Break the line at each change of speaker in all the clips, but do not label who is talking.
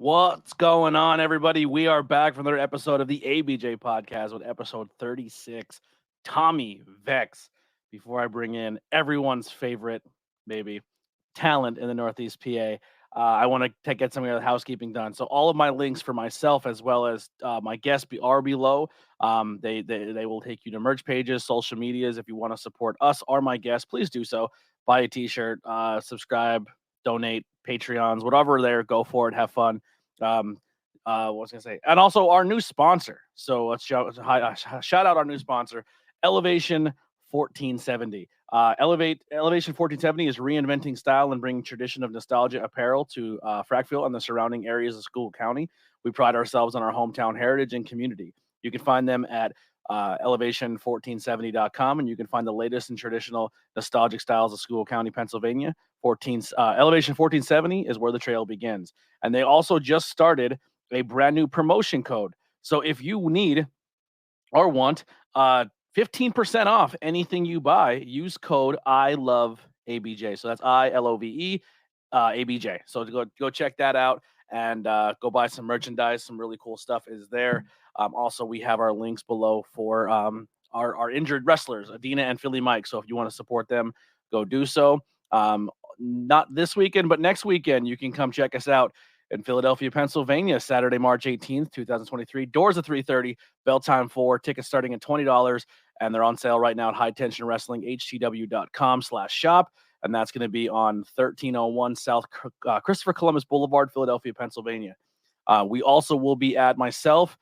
What's going on, everybody? We are back for another episode of the ABJ Podcast with episode 36, Tommy Vecs. Before I bring in everyone's favorite, maybe, talent in the Northeast PA, I want to get some of the housekeeping done. So all of my links for myself as well as my guests are below. They will take you to merch pages, social medias. If you want to support us or my guests, please do so. Buy a t-shirt, subscribe, donate, Patreons, whatever there, go for it, have fun. What was I gonna say? And also our new sponsor. So let's shout out our new sponsor, Elevation 1470. Elevation 1470 is reinventing style and bringing tradition of nostalgia apparel to Frackville and the surrounding areas of School County. We pride ourselves on our hometown heritage and community. You can find them at elevation1470.com, and you can find the latest and traditional nostalgic styles of School County, Pennsylvania. Elevation 1470 is where the trail begins. And they also just started a brand new promotion code. So if you need or want 15% off anything you buy, use code I love ABJ. So that's ILOVE ABJ. So go check that out and go buy some merchandise. Some really cool stuff is there. Also, we have our links below for our injured wrestlers, Adina and Philly Mike. So if you want to support them, go do so. Not this weekend, but next weekend, you can come check us out in Philadelphia, Pennsylvania, Saturday, March 18th, 2023. Doors at 3:30, bell time 4, tickets starting at $20, and they're on sale right now at hightenctionwrestlinghtw.com/shop. And that's going to be on 1301 South Christopher Columbus Boulevard, Philadelphia, Pennsylvania. We also will be at myself,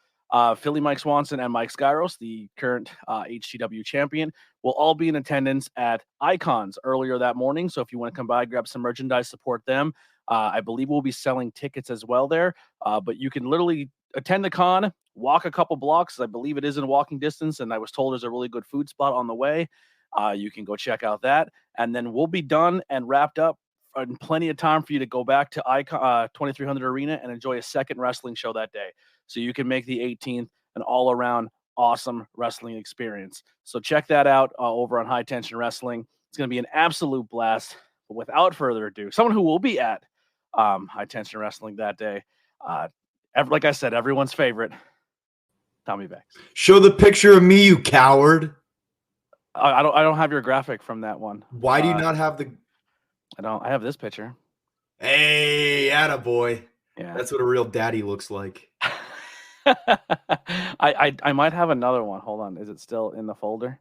Philly Mike Swanson, and Mike Skyros, the current HTW champion, will all be in attendance at Icons earlier that morning. So if you want to come by, grab some merchandise, support them. I believe we'll be selling tickets as well there. But you can literally attend the con, walk a couple blocks. I believe it is in walking distance, and I was told there's a really good food spot on the way. You can go check out that. And then we'll be done and wrapped up in plenty of time for you to go back to 2300 Arena and enjoy a second wrestling show that day. So you can make the 18th an all-around awesome wrestling experience. So check that out over on High Tension Wrestling. It's going to be an absolute blast. But without further ado, someone who will be at High Tension Wrestling that day, like I said, everyone's favorite, Tommy Vecs.
Show the picture of me, you coward.
I don't have your graphic from that one.
Why do you not have the?
I have this picture.
Hey, attaboy.
Yeah,
that's what a real daddy looks like.
I might have another one. Hold on. Is it still in the folder?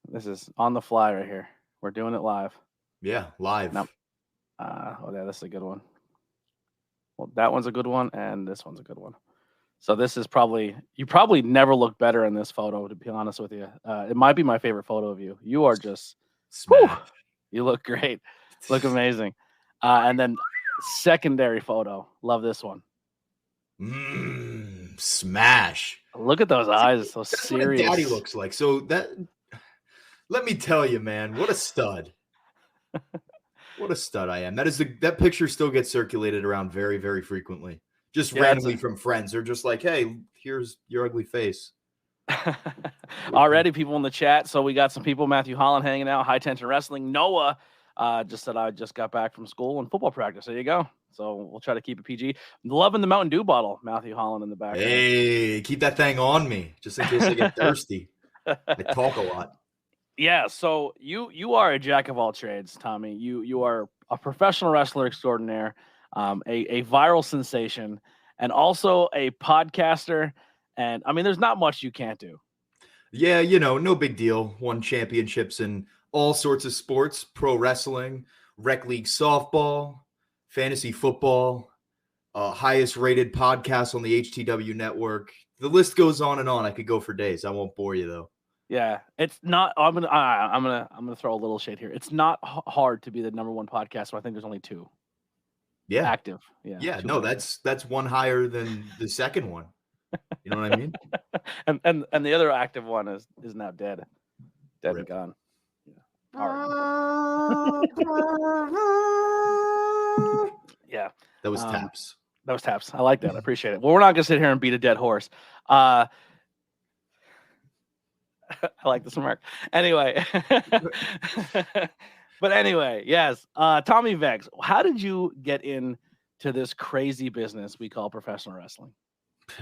This is on the fly right here. We're doing it live.
Yeah, live.
No. Oh, yeah, this is a good one. Well, that one's a good one, and this one's a good one. So this is you probably never look better in this photo, to be honest with you. It might be my favorite photo of you. You are just, whew, you look great. Look amazing. And then secondary photo. Love this one.
Smash.
Look at those eyes. So
that's
serious.
What a daddy looks like. So that, let me tell you, man, what a stud. What a stud I am. That picture still gets circulated around very, very frequently. Just randomly from friends. They're just like, hey, here's your ugly face.
Already people in the chat. So we got some people, Matthew Holland hanging out, High Tension Wrestling. Noah just said I just got back from school and football practice. There you go. So we'll try to keep it PG. Loving the Mountain Dew bottle, Matthew Holland in the back.
Hey, keep that thing on me just in case I get thirsty. I talk a lot.
Yeah, so you are a jack of all trades, Tommy. You are a professional wrestler extraordinaire, a viral sensation, and also a podcaster. And I mean, there's not much you can't do.
Yeah, no big deal. Won championships in all sorts of sports: pro wrestling, rec league softball, fantasy football, highest rated podcast on the HTW network. The list goes on and on. I could go for days. I won't bore you though.
Yeah, it's not. I'm gonna throw a little shade here. It's not hard to be the number one podcast. So I think there's only two.
Yeah,
active. Yeah.
No, that's one higher than the second one. You know what I mean?
and the other active one is now dead and gone. Yeah.
That was taps.
That was taps. I like that. I appreciate it. Well, we're not gonna sit here and beat a dead horse. I like this remark. Anyway. But anyway, yes. Tommy Vecs, how did you get into to this crazy business we call professional wrestling?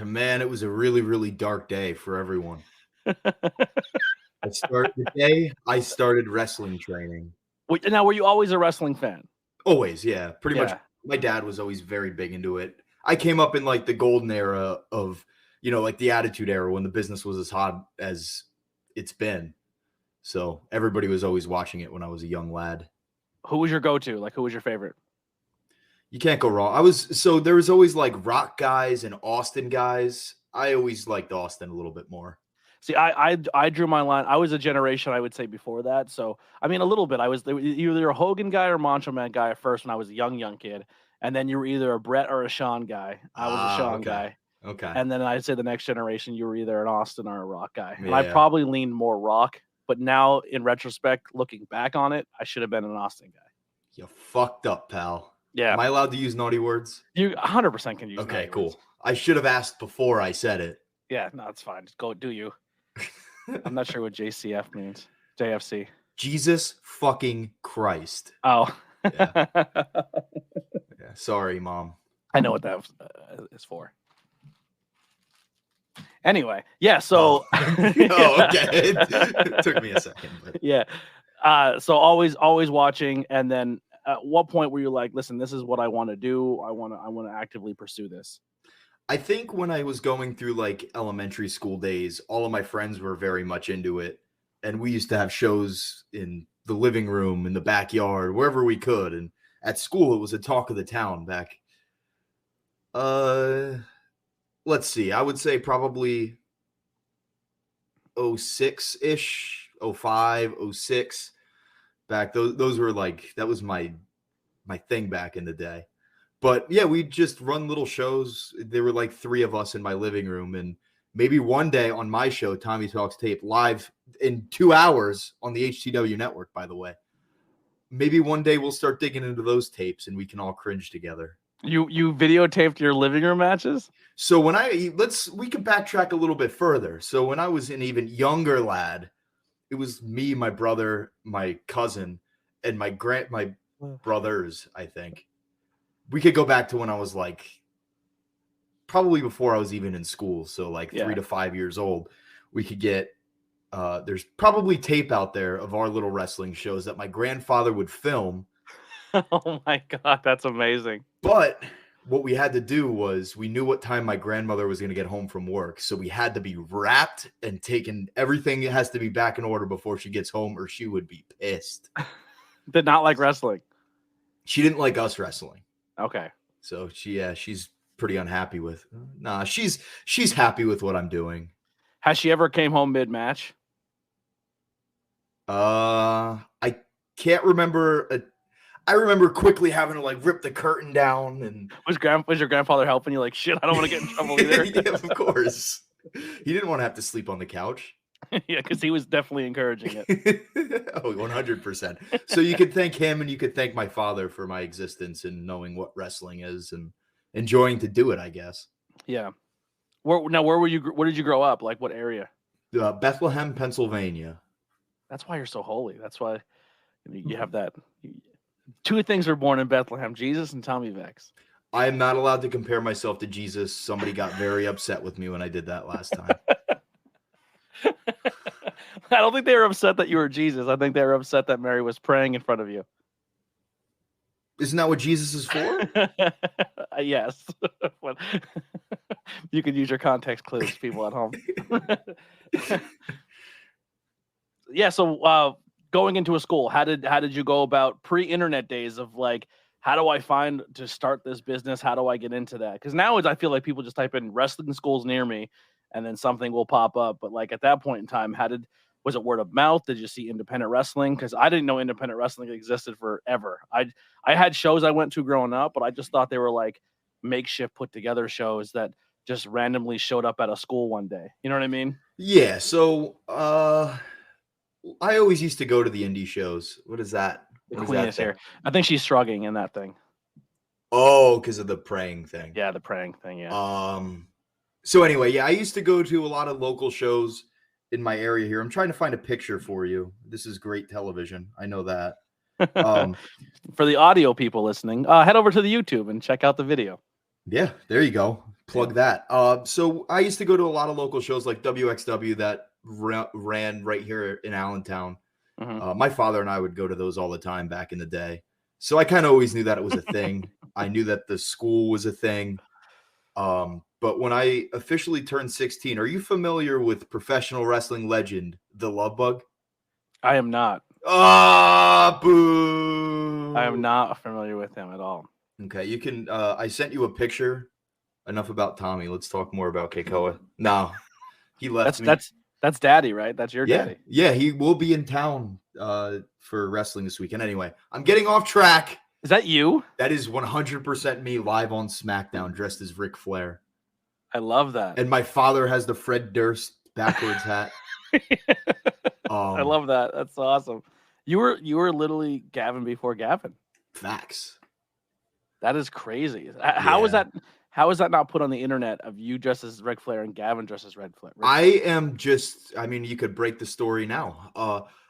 Man, it was a really, really dark day for everyone. The day I started wrestling training.
Now, were you always a wrestling fan?
Always, yeah. Pretty much. My dad was always very big into it. I came up in like the golden era of, like the Attitude Era when the business was as hot as it's been. So everybody was always watching it when I was a young lad.
Who was your go-to? Like, who was your favorite?
You can't go wrong. There was always like Rock guys and Austin guys. I always liked Austin a little bit more.
See, I drew my line. I was a generation, I would say, before that. So, I mean, a little bit. I was either a Hogan guy or Macho Man guy at first when I was a young kid. And then you were either a Brett or a Shawn guy. I was a Shawn guy.
Okay.
And then I'd say the next generation, you were either an Austin or a Rock guy. And
yeah.
I probably leaned more Rock. But now, in retrospect, looking back on it, I should have been an Austin guy.
You fucked up, pal.
Yeah.
Am I allowed to use naughty words?
You 100% can use naughty
Okay, cool.
words.
I should have asked before I said it.
Yeah, no, it's fine. Just go do you. I'm not sure what JCF means. JFC.
Jesus fucking Christ.
Oh.
Yeah. Sorry, Mom.
I know what that is for. Anyway, yeah, so...
okay. It took me a second. But...
Yeah. So always watching, and then at what point were you like, listen, this is what I want to do. I want to actively pursue this.
I think when I was going through like elementary school days, all of my friends were very much into it. And we used to have shows in the living room, in the backyard, wherever we could. And at school, it was a talk of the town back. Let's see. I would say probably 06-ish, 05, 06. Back those were like, that was my thing back in the day. But yeah, we just run little shows. There were like 3 of us in my living room, and maybe one day on my show, Tommy Talks Tape, live in 2 hours on the HTW network, by the way. Maybe one day we'll start digging into those tapes and we can all cringe together.
You videotaped your living room matches?
So we can backtrack a little bit further. So when I was an even younger lad, it was me, my brother, my cousin, and my brothers, I think. We could go back to when I was like, probably before I was even in school. So like 3 to 5 years old, we could get, there's probably tape out there of our little wrestling shows that my grandfather would film.
Oh my God, that's amazing.
But what we had to do was we knew what time my grandmother was going to get home from work. So we had to be wrapped and taken. Everything has to be back in order before she gets home or she would be pissed.
Did not like wrestling.
She didn't like us wrestling.
Okay.
So she's pretty unhappy with. Nah, she's happy with what I'm doing.
Has she ever came home mid-match?
I can't remember. I remember quickly having to like rip the curtain down. And
was your grandfather helping you? Like, shit, I don't want to get in trouble either.
Yeah, of course. He didn't want to have to sleep on the couch.
Yeah, because he was definitely encouraging it.
Oh, 100%. So you could thank him and you could thank my father for my existence and knowing what wrestling is and enjoying to do it, I guess.
Yeah. Where did you grow up? Like what area?
Bethlehem, Pennsylvania.
That's why you're so holy. That's why you have that. 2 things were born in Bethlehem, Jesus and Tommy Vecs.
I am not allowed to compare myself to Jesus. Somebody got very upset with me when I did that last time.
I don't think they were upset that you were Jesus. I think they were upset that Mary was praying in front of you.
Isn't that what Jesus is for?
Yes. You could use your context clues, people at home. Yeah, so going into a school, how did you go about pre-internet days of like, how do I find to start this business? How do I get into that? Because now I feel like people just type in wrestling schools near me and then something will pop up. But like at that point in time, was it word of mouth? Did you see independent wrestling? Because I didn't know independent wrestling existed forever. I had shows I went to growing up, but I just thought they were like makeshift put together shows that just randomly showed up at a school one day. You know what I mean?
Yeah. So I always used to go to the Indy shows. What is that?
The Queen is here. I think she's shrugging in that thing.
Oh, because of the praying thing.
Yeah, the praying thing. Yeah.
So anyway, yeah, I used to go to a lot of local shows in my area here. I'm trying to find a picture for you. This is great television. I know that.
For the audio people listening, head over to the YouTube and check out the video.
Yeah, there you go. Plug that. So I used to go to a lot of local shows like WXW that ran right here in Allentown. My father and I would go to those all the time back in the day. So I kind of always knew that it was a thing. I knew that the school was a thing. But when I officially turned 16, are you familiar with professional wrestling legend, the Love Bug?
I am not.
Ah, boo.
I am not familiar with him at all.
Okay, you can. I sent you a picture. Enough about Tommy. Let's talk more about Keikoa. No, he left me.
That's Daddy, right? That's your daddy.
Yeah, he will be in town for wrestling this weekend. Anyway, I'm getting off track.
Is that you?
That is 100% me live on SmackDown, dressed as Ric Flair.
I love that.
And my father has the Fred Durst backwards hat.
I love that. That's awesome. You were literally Gavin before Gavin.
Facts.
That is crazy. How is that? How is that not put on the internet of you dressed as Ric Flair and Gavin dressed as Ric Flair?
I mean, you could break the story now.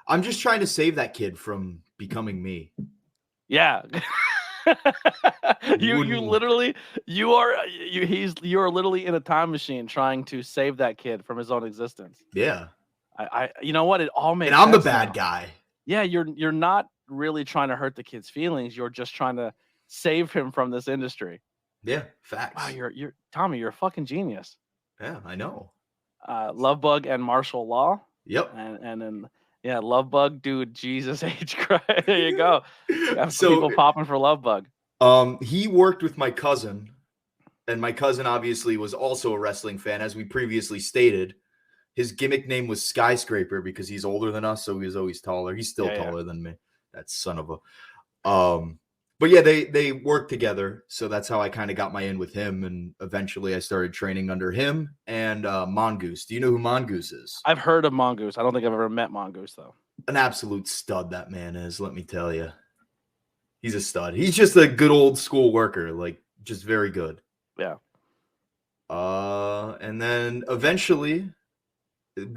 I'm just trying to save that kid from becoming me.
Yeah. you are literally in a time machine trying to save that kid from his own existence.
Yeah.
I you know what? It all makes
sense. And I'm the
bad
guy.
Yeah, you're not really trying to hurt the kid's feelings. You're just trying to save him from this industry.
Yeah, facts.
Wow, you're Tommy, you're a fucking genius.
Yeah, I know.
Love Bug and martial law.
Yep.
And then Love Bug, dude, Jesus H Christ. There you go. So people popping for Love Bug.
He worked with my cousin, and my cousin obviously was also a wrestling fan, as we previously stated. His gimmick name was Skyscraper because he's older than us, so he was always taller. He's still taller than me. That son of a. But yeah, they worked together, so that's how I kind of got my in with him, and eventually I started training under him and Mongoose. Do you know who Mongoose is?
I've heard of Mongoose. I don't think I've ever met Mongoose though.
An absolute stud that man is. Let me tell you, he's a stud. He's just a good old school worker, like just very good.
Yeah.
And then eventually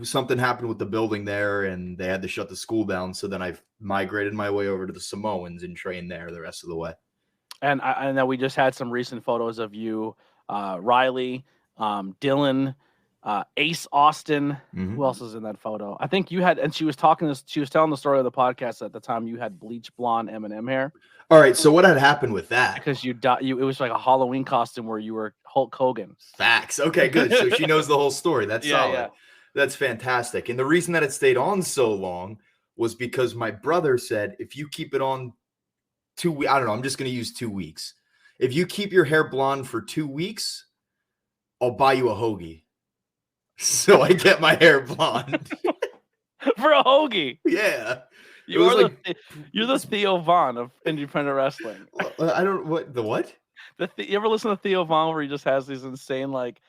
something happened with the building there, and they had to shut the school down. So then I migrated my way over to the Samoans and trained there the rest of the way. And
I know we just had some recent photos of you, Riley, Dylan, Ace Austin. Mm-hmm. Who else is in that photo? I think you had, and she was telling the story of the podcast at the time. You had bleach blonde M&M hair.
All right. So what had happened with that?
Because it was like a Halloween costume where you were Hulk Hogan.
Facts. Okay, good. So she knows the whole story. That's solid. Yeah. That's fantastic. And the reason that it stayed on so long was because my brother said, if you keep it on 2 weeks, I don't know, I'm just going to use 2 weeks. If you keep your hair blonde for 2 weeks, I'll buy you a hoagie. So I get my hair blonde.
For a hoagie?
Yeah.
You're the Theo Von of independent wrestling.
I don't, what?
You ever listen to Theo Von where he just has these insane, like,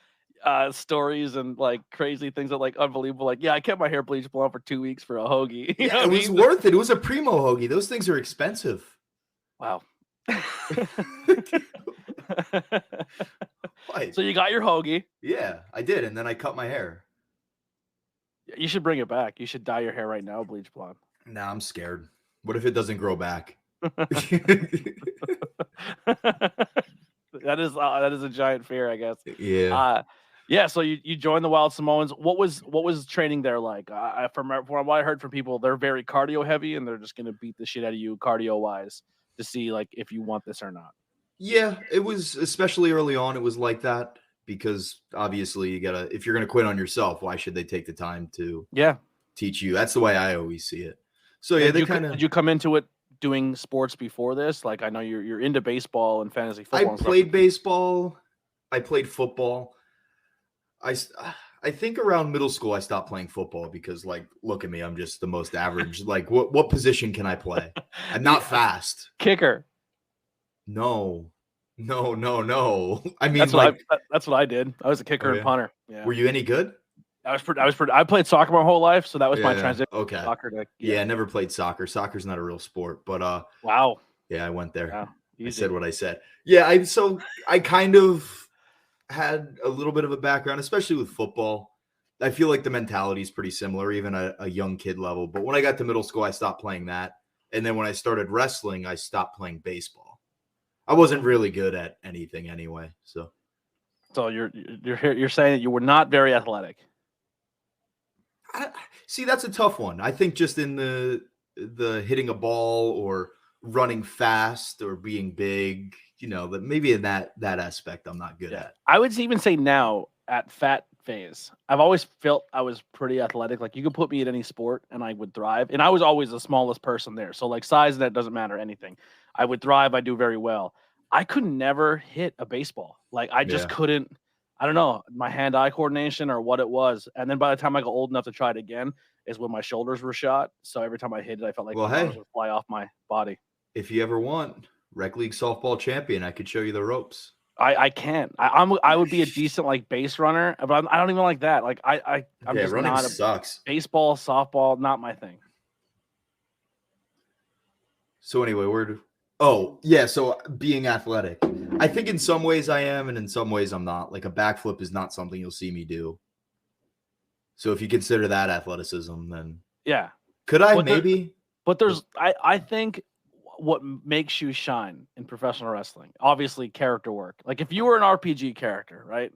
stories and like crazy things that like unbelievable, like I kept my hair bleached blonde for 2 weeks for a hoagie.
Yeah, it was worth it. It was a primo hoagie. Those things are expensive.
Wow. So you got your hoagie?
Yeah, I did, and then I cut my hair.
You should bring it back. You should dye your hair right now bleach blonde.
Nah, I'm scared. What if it doesn't grow back?
That is a giant fear, I guess.
Yeah.
Yeah, so you joined the Wild Samoans. What was training there like? From what I heard from people, they're very cardio heavy, and they're just going to beat the shit out of you cardio wise to see like if you want this or not.
Yeah, it was, especially early on, it was like that because obviously if you're going to quit on yourself, why should they take the time to teach you? That's the way I always see it. So yeah, did you come into it doing sports before this? Like I know you're into baseball and fantasy football. I played baseball. I played football. I think around middle school I stopped playing football because, like, look at me, I'm just the most average. Like, what position can I play? I'm not fast.
Kicker.
No. I mean,
that's what I did. I was a kicker and punter. Yeah.
Were you any good?
I played soccer my whole life, so that was my transition.
Okay.
Soccer to,
I never played soccer. Soccer's not a real sport, but
wow.
Yeah, I went there.
Wow.
I said what I said. Yeah, I kind of had a little bit of a background, especially with football. I feel like the mentality is pretty similar, even at a young kid level. But when I got to middle school, I stopped playing that. And then when I started wrestling, I stopped playing baseball. I wasn't really good at anything anyway. So
you're saying that you were not very athletic.
See, that's a tough one. I think just in the hitting a ball or running fast or being big, that maybe in that aspect I'm not good at.
I would even say now at fat phase, I've always felt I was pretty athletic. Like you could put me in any sport and I would thrive. And I was always the smallest person there. So like size, that doesn't matter anything. I would thrive. I do very well. I could never hit a baseball. Like I just couldn't. I don't know, my hand-eye coordination or what it was. And then by the time I got old enough to try it again is when my shoulders were shot. So every time I hit it, I felt like my arms would fly off my body.
If you ever want rec league softball champion, I could show you the ropes.
I can't. I would be a decent like base runner, but I don't even like that. Like I'm just
running
not
sucks.
Baseball, softball, not my thing.
So anyway, so being athletic. I think in some ways I am, and in some ways I'm not. Like a backflip is not something you'll see me do. So if you consider that athleticism, then
yeah.
Could I maybe?
But there's I think what makes you shine in professional wrestling, obviously character work. Like if you were an RPG character, right?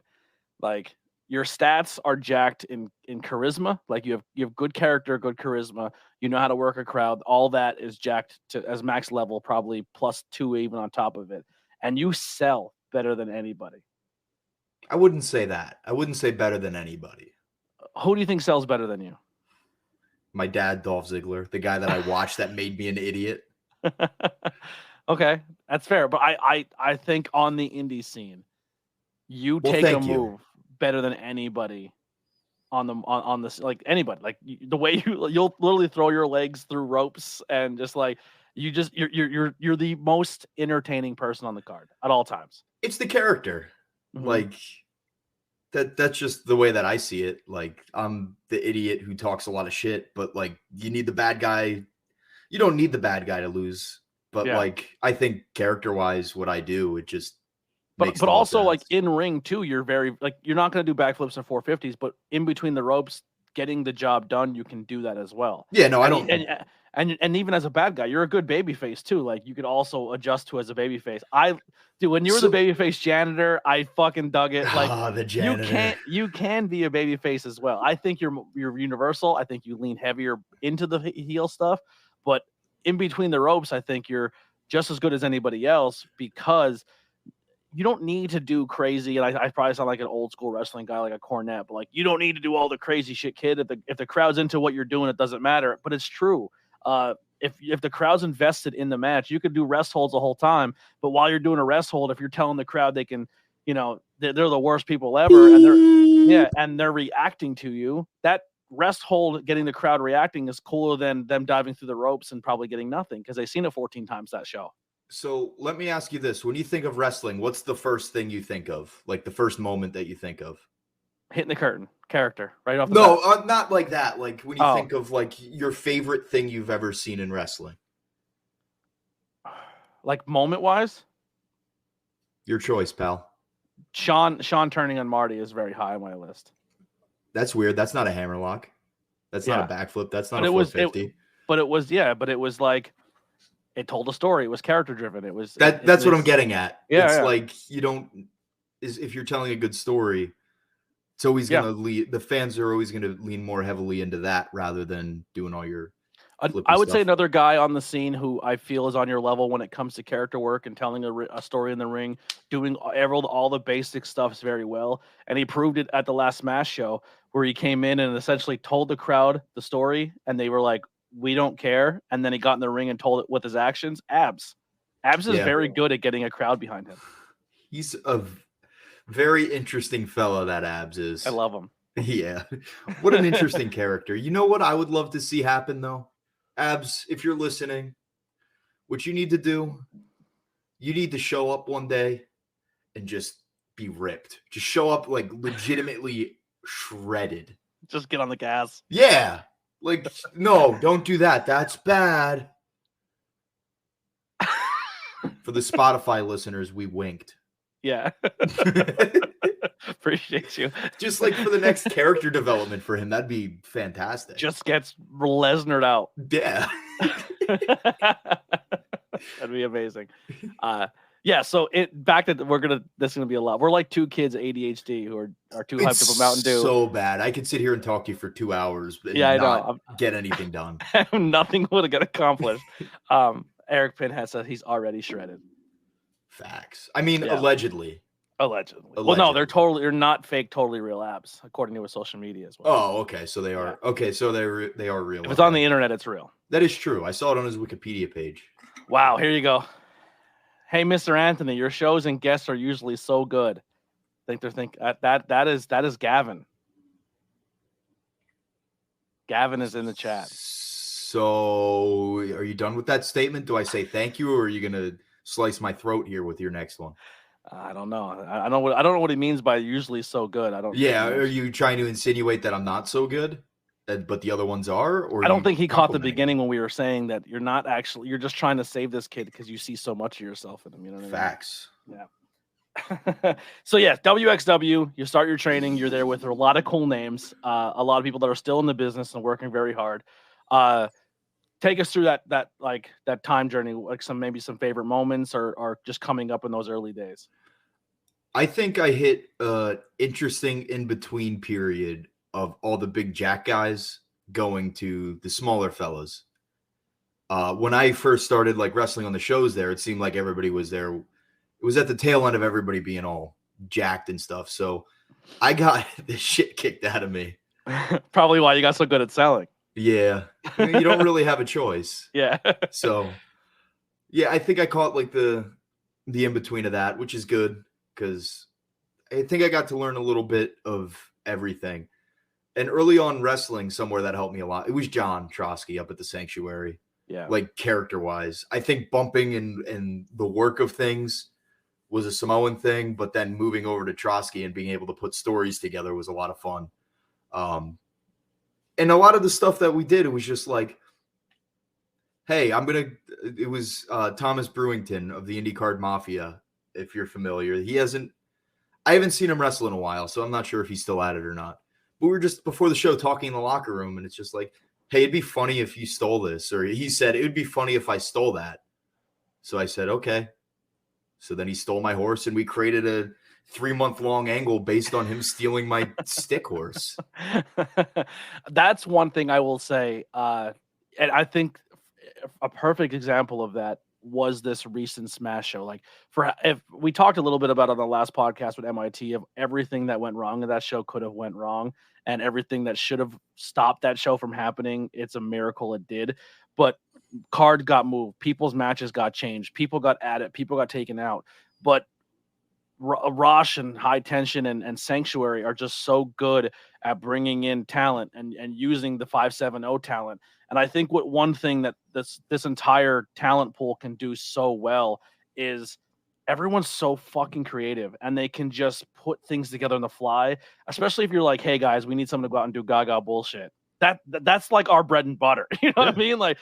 Like your stats are jacked in charisma. Like you have good character, good charisma. You know how to work a crowd. All that is jacked to as max level, probably +2 even on top of it. And you sell better than anybody.
I wouldn't say that. I wouldn't say better than anybody.
Who do you think sells better than you?
My dad, Dolph Ziggler, the guy that I watched that made me an idiot.
Okay, that's fair. But I think on the indie scene, you take a move better than anybody on this, like anybody. Like the way you'll literally throw your legs through ropes and just like you're the most entertaining person on the card at all times.
It's the character. Mm-hmm. Like that's just the way that I see it. Like I'm the idiot who talks a lot of shit, but like you need the bad guy. You don't need the bad guy to lose. But like I think character wise, what I do, it just
but also sense. Like in ring too, you're very like you're not gonna do backflips and 450s, but in between the ropes, getting the job done, you can do that as well.
Yeah, no, I don't.
And even as a bad guy, you're a good baby face too. Like you could also adjust to as a baby face. When you were the baby face janitor, I fucking dug it. Like
the janitor.
You can be a baby face as well. I think you're universal. I think you lean heavier into the heel stuff, but in between the ropes, I think you're just as good as anybody else because you don't need to do crazy. And I probably sound like an old school wrestling guy, like a Cornette, but like you don't need to do all the crazy shit, kid. If the crowd's into what you're doing, it doesn't matter. But it's true. If the crowd's invested in the match, you could do rest holds the whole time. But while you're doing a rest hold, if you're telling the crowd they can, they're the worst people ever, and they're reacting to you, that rest hold, getting the crowd reacting, is cooler than them diving through the ropes and probably getting nothing because they've seen it 14 times that show.
So let me ask you this: when you think of wrestling, what's the first thing you think of? Like the first moment that you think of?
Hitting the curtain, character, right off the bat.
Not like that. Like when you think of like your favorite thing you've ever seen in wrestling. Like
moment wise?
Your choice, pal.
Sean turning on Marty is very high on my list.
That's weird. That's not a hammerlock. That's not a backflip. That's not a 450.
But it was like it told a story. It was character driven. It was
that's what I'm getting at.
Yeah,
it's like if you're telling a good story, it's always gonna lead. The fans are always gonna lean more heavily into that rather than doing all your.
I would say another guy on the scene who I feel is on your level when it comes to character work and telling a story in the ring, doing all the basic stuff very well. And he proved it at the last Smash show where he came in and essentially told the crowd the story and they were like, we don't care. And then he got in the ring and told it with his actions. Abs is very good at getting a crowd behind him.
He's a very interesting fella, that Abs is.
I love him.
Yeah. What an interesting character. You know what I would love to see happen though? Abs, if you're listening, what you need to do, you need to show up one day and just be ripped. Just show up like legitimately shredded.
Just get on the gas.
Yeah. Like, no, don't do that. That's bad. For the Spotify listeners, we winked.
Yeah. Appreciate you.
Just like for the next character development for him, that'd be fantastic.
Just gets Lesnared out.
Yeah.
That'd be amazing. Yeah, so this is gonna be a lot. We're like two kids ADHD who are too hyped up a Mountain Dew.
So bad. I could sit here and talk to you for 2 hours and
I
not
know.
get anything done.
Nothing would get accomplished. Eric Pinhead says he's already shredded.
Facts. I mean, allegedly.
Well, no, they're not fake, totally real abs, according to his social media as well.
Oh, okay. So they are. Yeah. Okay, so they are real.
If it's on the internet, it's real.
That is true. I saw it on his Wikipedia page.
Wow, here you go. Hey, Mr. Anthony, your shows and guests are usually so good. That is Gavin. Gavin is in the chat.
So, are you done with that statement? Do I say thank you, or are you gonna slice my throat here with your next one?
I don't know. I don't know what he means by usually so good. I don't.
Yeah, are you trying to insinuate that I'm not so good, but the other ones are? Or
I don't think he caught the beginning when we were saying that you're not actually. You're just trying to save this kid because you see so much of yourself in him. You know what
Facts.
I mean? Yeah. So yeah, WXW. You start your training. You're there with a lot of cool names. A lot of people that are still in the business and working very hard. Take us through that time journey, like maybe some favorite moments or just coming up in those early days.
I think I hit interesting in between period of all the big jack guys going to the smaller fellas. When I first started like wrestling on the shows there, it seemed like everybody was there. It was at the tail end of everybody being all jacked and stuff. So I got the shit kicked out of me.
Probably why you got so good at selling.
Yeah. I mean, you don't really have a choice.
Yeah.
So yeah, I think I caught like the in-between of that, which is good because I think I got to learn a little bit of everything. And early on wrestling, somewhere that helped me a lot. It was John Trotsky up at the Sanctuary.
Yeah.
Like character-wise. I think bumping and the work of things was a Samoan thing, but then moving over to Trotsky and being able to put stories together was a lot of fun. And a lot of the stuff that we did, it was just like, hey, it was Thomas Brewington of the Indy Card Mafia, if you're familiar. I haven't seen him wrestle in a while, so I'm not sure if he's still at it or not. But we were just before the show talking in the locker room, and it's just like, hey, it'd be funny if you stole this. Or he said, it would be funny if I stole that. So I said, okay. So then he stole my horse, and we created a 3-month-long angle based on him stealing my stick horse.
That's one thing I will say. And I think a perfect example of that was this recent Smash show. Like if we talked a little bit about on the last podcast with MIT of everything that went wrong in that show could have went wrong and everything that should have stopped that show from happening. It's a miracle it did, but card got moved. People's matches got changed. People got added. People got taken out, but Rosh and High Tension and Sanctuary are just so good at bringing in talent and using the 570 talent. And I think one thing that this entire talent pool can do so well is everyone's so fucking creative and they can just put things together on the fly, especially if you're like, hey guys, we need someone to go out and do gaga bullshit. That's like our bread and butter. You know what I mean? Like,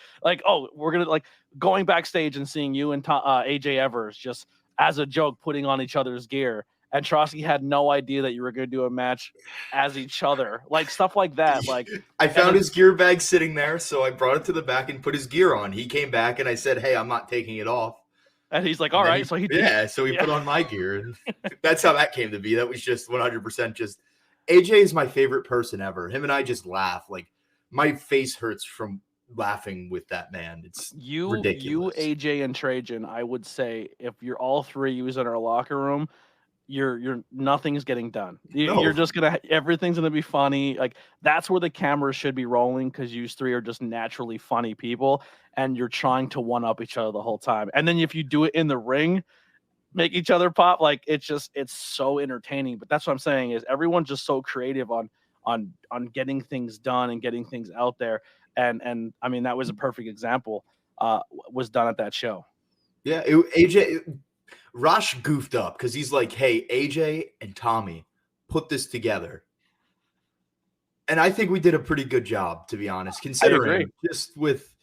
oh, we're going to like going backstage and seeing you and AJ Evers just as a joke, putting on each other's gear. And Trotsky had no idea that you were going to do a match as each other. Like, stuff like that. Like,
I found his gear bag sitting there, so I brought it to the back and put his gear on. He came back, and I said, hey, I'm not taking it off.
And he's like, all right. So he
put on my gear. That's how that came to be. That was just 100% just – AJ is my favorite person ever. Him and I just laugh. Like, my face hurts from – laughing with that man. It's ridiculous.
You, AJ, and Trajan, I would say if you're all three using our locker room, you're nothing's getting done. You're just everything's gonna be funny. Like that's where the cameras should be rolling because you three are just naturally funny people, and you're trying to one up each other the whole time. And then if you do it in the ring, make each other pop. Like it's so entertaining. But that's what I'm saying is everyone's just so creative on getting things done and getting things out there. And I mean, that was a perfect example, was done at that show.
Yeah, Rosh goofed up because he's like, hey, AJ and Tommy, put this together. And I think we did a pretty good job, to be honest, considering just with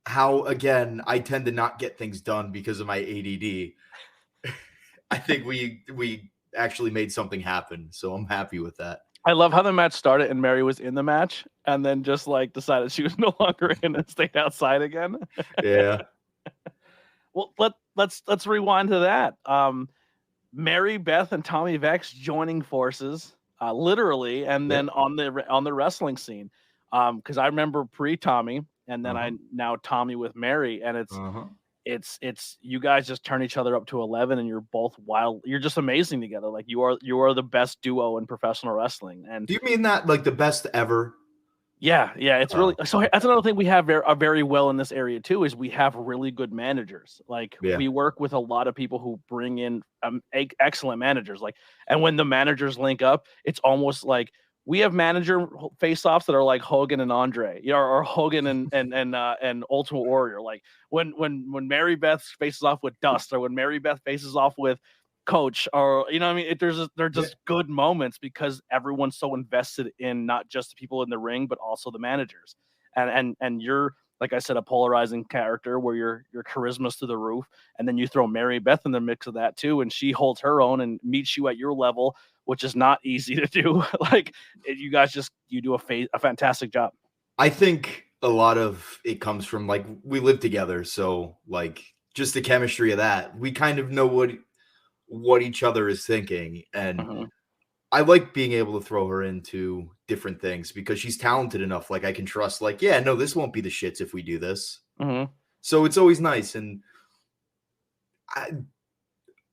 how, again, I tend to not get things done because of my ADD. I think we actually made something happen. So I'm happy with that.
I love how the match started and Mary was in the match and then just like decided she was no longer in and stayed outside again.
Yeah.
Well, let's rewind to that. Mary Beth and Tommy Vecs joining forces, literally, and then on the wrestling scene. Because I remember pre-Tommy, and then I now Tommy with Mary, and it's you guys just turn each other up to 11, and you're both wild. You're just amazing together. Like you are the best duo in professional wrestling. And
do you mean that like the best ever?
Yeah, it's really so. That's another thing we have very well in this area too. Is we have really good managers. Like we work with a lot of people who bring in excellent managers. Like, and when the managers link up, it's almost like we have manager face-offs that are like Hogan and Andre, or Hogan and Ultimate Warrior. Like when Mary Beth faces off with Dust, or when Mary Beth faces off with Coach, or I mean, they're just good moments because everyone's so invested in not just the people in the ring but also the managers, and you're, like I said, a polarizing character where your charisma's through the roof, and then you throw Mary Beth in the mix of that too, and she holds her own and meets you at your level, which is not easy to do. Like you guys you do a fantastic job.
I think a lot of it comes from like we live together, so like just the chemistry of that, we kind of know what each other is thinking, and I like being able to throw her into different things because she's talented enough. Like I can trust, like, yeah, no, this won't be the shits if we do this. So it's always nice. And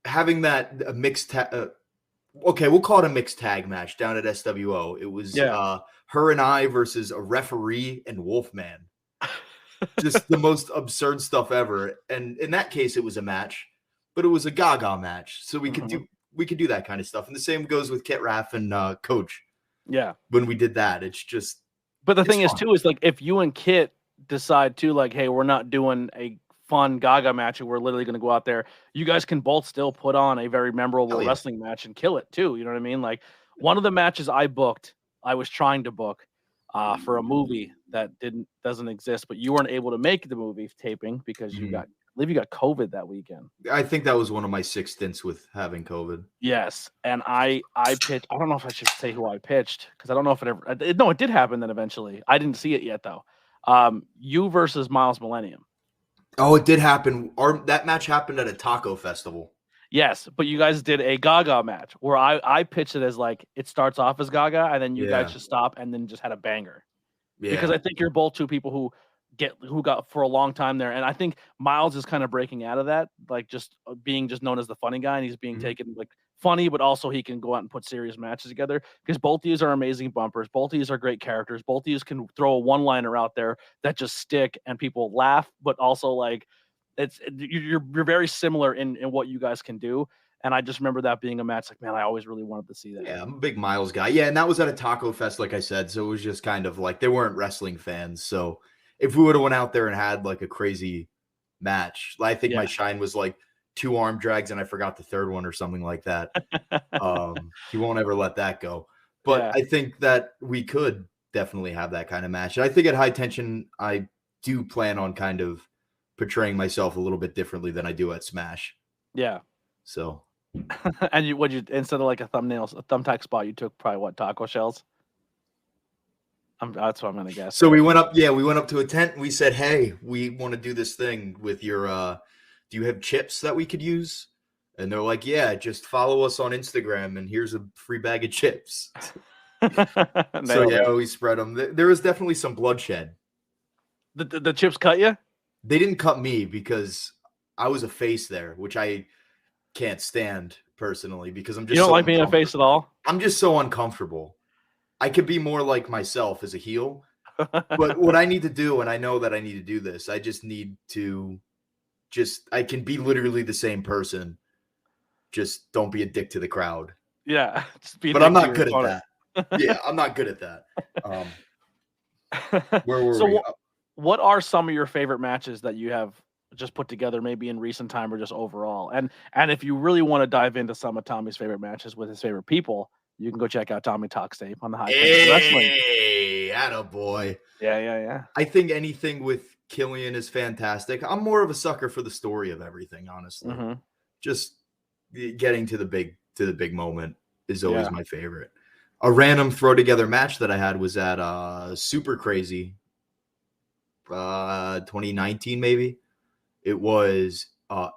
having that mixed okay, we'll call it a mixed tag match down at SWO. It was her and I versus a referee and Wolfman. Just the most absurd stuff ever. And in that case, it was a match, but it was a Gaga match. So we could do that kind of stuff. And the same goes with Kit Raff and Coach.
Yeah.
When we did that, it's just.
But the thing is too, is like if you and Kit decide to like, hey, we're not doing a fun Gaga match and we're literally going to go out there, you guys can both still put on a very memorable wrestling match and kill it too. You know what I mean? Like one of the matches I was trying to book for a movie that doesn't exist, but you weren't able to make the movie taping because I believe you got COVID that weekend.
I think that was one of my 6 stints with having COVID.
Yes, and I pitched. I don't know if I should say who I pitched because I don't know if it ever. No, it did happen then eventually. I didn't see it yet though. You versus Miles Millennium.
Oh, it did happen. That match happened at a taco festival.
Yes, but you guys did a Gaga match where I pitched it as like it starts off as Gaga and then you guys just stop and then just had a banger. Yeah. Because I think you're both two people who got for a long time there, and I think Miles is kind of breaking out of that, like just being just known as the funny guy, and he's being taken like funny, but also he can go out and put serious matches together because both of these are amazing bumpers. Both of these are great characters. Both of these can throw a one-liner out there that just stick and people laugh, but also like you're very similar in what you guys can do. And I just remember that being a match like, man, I always really wanted to see that.
Yeah, I'm a big Miles guy. Yeah, and that was at a taco fest, like I said. So it was just kind of like they weren't wrestling fans. So if we would have went out there and had like a crazy match, I think my shine was like 2 arm drags and I forgot the third one or something like that. He won't ever let that go. But I think that we could definitely have that kind of match. And I think at High Tension, I do plan on kind of portraying myself a little bit differently than I do at Smash.
Yeah.
So.
And you instead of like a thumbtack spot, you took probably what, taco shells? That's what I'm gonna guess.
So we went up to a tent. And we said, "Hey, we want to do this thing with your. Do you have chips that we could use?" And they're like, "Yeah, just follow us on Instagram, and here's a free bag of chips." So we spread them. There was definitely some bloodshed.
The chips cut you?
They didn't cut me because I was a face there, which I can't stand personally because I'm just.
You don't like being a face at all?
I'm just so uncomfortable. I could be more like myself as a heel, but what I need to do, and I know that I need to do this, I just need to I can be literally the same person. Just don't be a dick to the crowd.
Yeah.
But I'm not good at that. Yeah, I'm not good at that. Where were we?
What are some of your favorite matches that you have just put together, maybe in recent time or just overall? And if you really want to dive into some of Tommy's favorite matches with his favorite people, you can go check out Tommy Talks Tape on the High Tension Wrestling.
Hey, attaboy.
Yeah.
I think anything with Killian is fantastic. I'm more of a sucker for the story of everything, honestly. Just getting to the big moment is always my favorite. A random throw together match that I had was at Super Crazy 2019 maybe. It was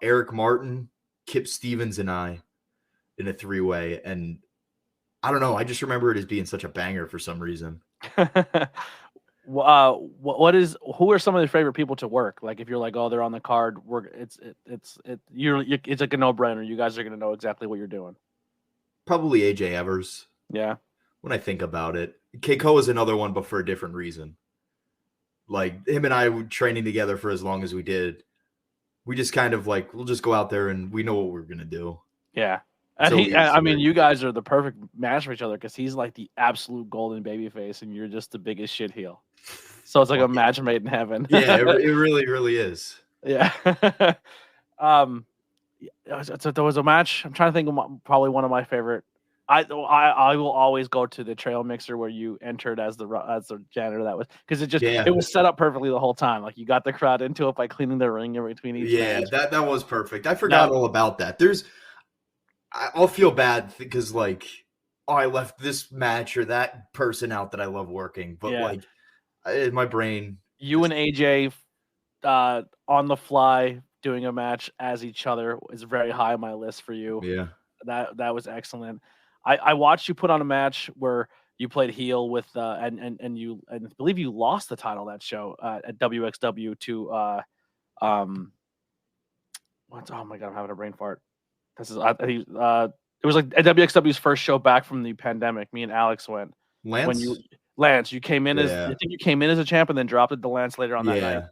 Eric Martin, Kip Stevens, and I in a 3-way, and I don't know, I just remember it as being such a banger for some reason.
Who are some of your favorite people to work? Like if you're like, oh, they're on the card, it's like a no-brainer. You guys are gonna know exactly what you're doing.
Probably AJ Evers.
Yeah.
When I think about it, Keiko is another one, but for a different reason. Like him and I were training together for as long as we did. We just kind of like, we'll just go out there and we know what we're gonna do.
Yeah. And you guys are the perfect match for each other because he's like the absolute golden baby face and you're just the biggest shit heel. So it's like a match made in heaven.
Yeah, it really, really is.
Yeah. So there was a match. I'm trying to think of probably one of my favorite. I will always go to the trail mixer where you entered as the janitor. That was because it was set up perfectly the whole time. Like you got the crowd into it by cleaning the ring in between each match.
That was perfect. I forgot all about that. I'll feel bad because like, I left this match or that person out that I love working, but like in my brain.
You and AJ on the fly doing a match as each other is very high on my list for you.
Yeah.
That was excellent. I watched you put on a match where you played heel with and I believe you lost the title that show at WXW to oh my god, I'm having a brain fart. This is it was like at WXW's first show back from the pandemic. Me and Alex went. Lance, you came in I think you came in as a champ and then dropped it to Lance later on that night.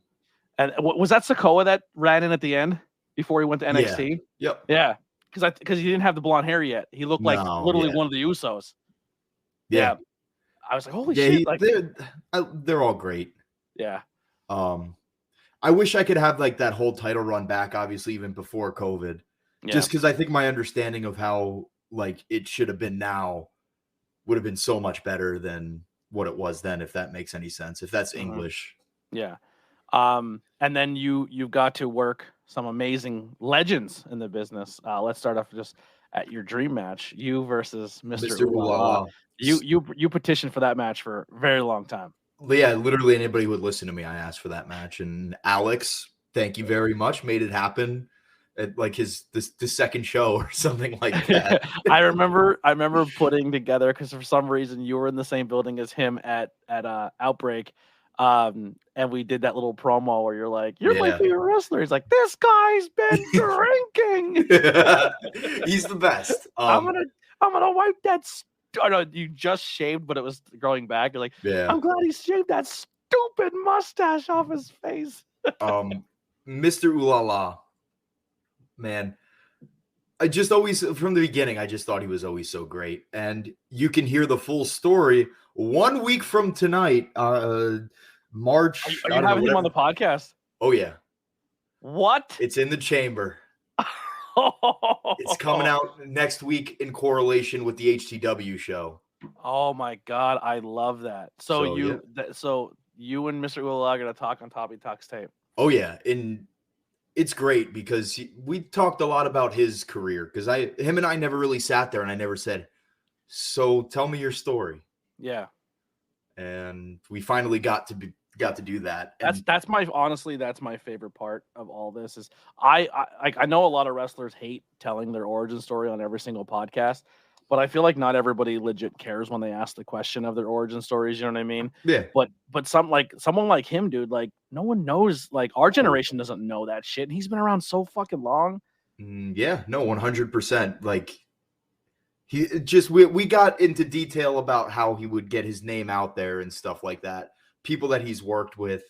And was that Sokoa that ran in at the end before he went to NXT?
Yep.
Yeah. Because he didn't have the blonde hair yet. He looked like literally one of the Usos. Yeah. I was like, holy shit. Like,
they're all great.
Yeah.
I wish I could have like that whole title run back, obviously, even before COVID. Yeah. Just because I think my understanding of how like it should have been now would have been so much better than what it was then, if that makes any sense. If that's English.
Yeah. And then you got to work some amazing legends in the business. Let's start off just at your dream match, you versus Mr. Ooh-La-La. You petitioned for that match for a very long time.
Yeah, literally anybody who would listen to me, I asked for that match. And Alex, thank you very much, made it happen at like the second show or something like that.
I remember putting together because for some reason you were in the same building as him at Outbreak. And we did that little promo where you're like, you're my favorite wrestler. He's like, this guy's been drinking.
He's the best.
I'm gonna wipe that. Oh no, you just shaved, but it was growing back. You're like, I'm glad he shaved that stupid mustache off his face.
Mr. Ooh-La-La, man. I just always, from the beginning, I just thought he was always so great. And you can hear the full story 1 week from tonight, March.
Are you having him on the podcast?
Oh, yeah.
What?
It's in the chamber. It's coming out next week in correlation with the HTW show.
Oh, my God. I love that. So you and Mr. Ooh-La-La are going to talk on Toppy Talks tape.
Oh, yeah. And it's great because we talked a lot about his career because him and I never really sat there and I never said, so tell me your story.
Yeah.
And we finally got to do that.
That's my favorite part of all this is I know a lot of wrestlers hate telling their origin story on every single podcast, but I feel like not everybody legit cares when they ask the question of their origin stories. You know what I mean?
Yeah.
But someone like him, dude, like no one knows. Like our generation doesn't know that shit. And he's been around so fucking long.
Yeah. No, 100%. Like we got into detail about how he would get his name out there and stuff like that. People that he's worked with.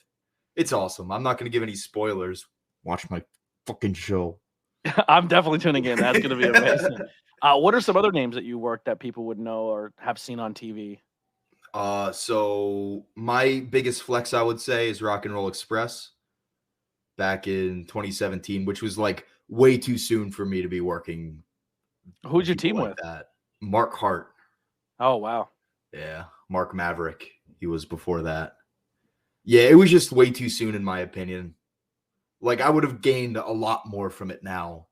It's awesome. I'm not going to give any spoilers. Watch my fucking show.
I'm definitely tuning in. That's going to be amazing. What are some other names that you worked that people would know or have seen on TV?
So my biggest flex, I would say, is Rock and Roll Express back in 2017, which was like way too soon for me to be working.
Who'd you team with?
That. Mark Hart.
Oh, wow.
Yeah. Mark Maverick. He was before that. Yeah, it was just way too soon, in my opinion. Like, I would have gained a lot more from it now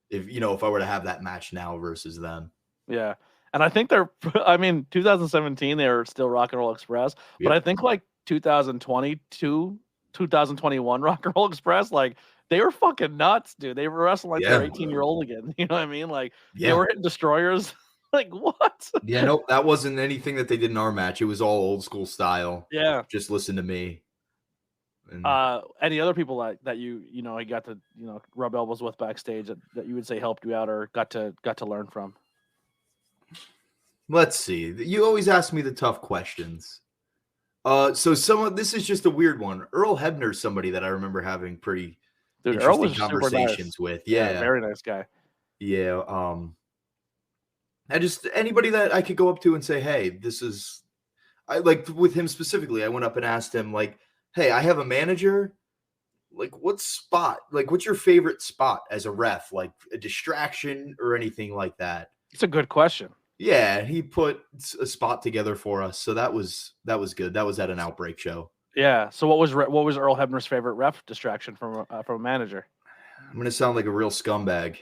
if I were to have that match now versus then.
Yeah. And I think 2017 they were still Rock and Roll Express, but I think like 2022, 2021 Rock and Roll Express, like they were fucking nuts, dude. They were wrestling like they're 18-year-old again. You know what I mean? Like they were hitting destroyers. Like what?
Yeah, no, that wasn't anything that they did in our match. It was all old school style.
Yeah.
Just listen to me.
And, any other people that you got to rub elbows with backstage that you would say helped you out or got to learn from?
Let's see. You always ask me the tough questions. So this is just a weird one. Earl Hebner's somebody that I remember having pretty interesting conversations with. Yeah,
very nice guy.
Yeah. Anybody that I could go up to and say, hey, I like with him specifically. I went up and asked him like, hey, I have a manager. Like, what's your favorite spot as a ref? Like a distraction or anything like that?
It's a good question.
Yeah, he put a spot together for us, so that was good. That was at an Outbreak show.
Yeah. So what was Earl Hebner's favorite ref distraction from a manager?
I'm gonna sound like a real scumbag.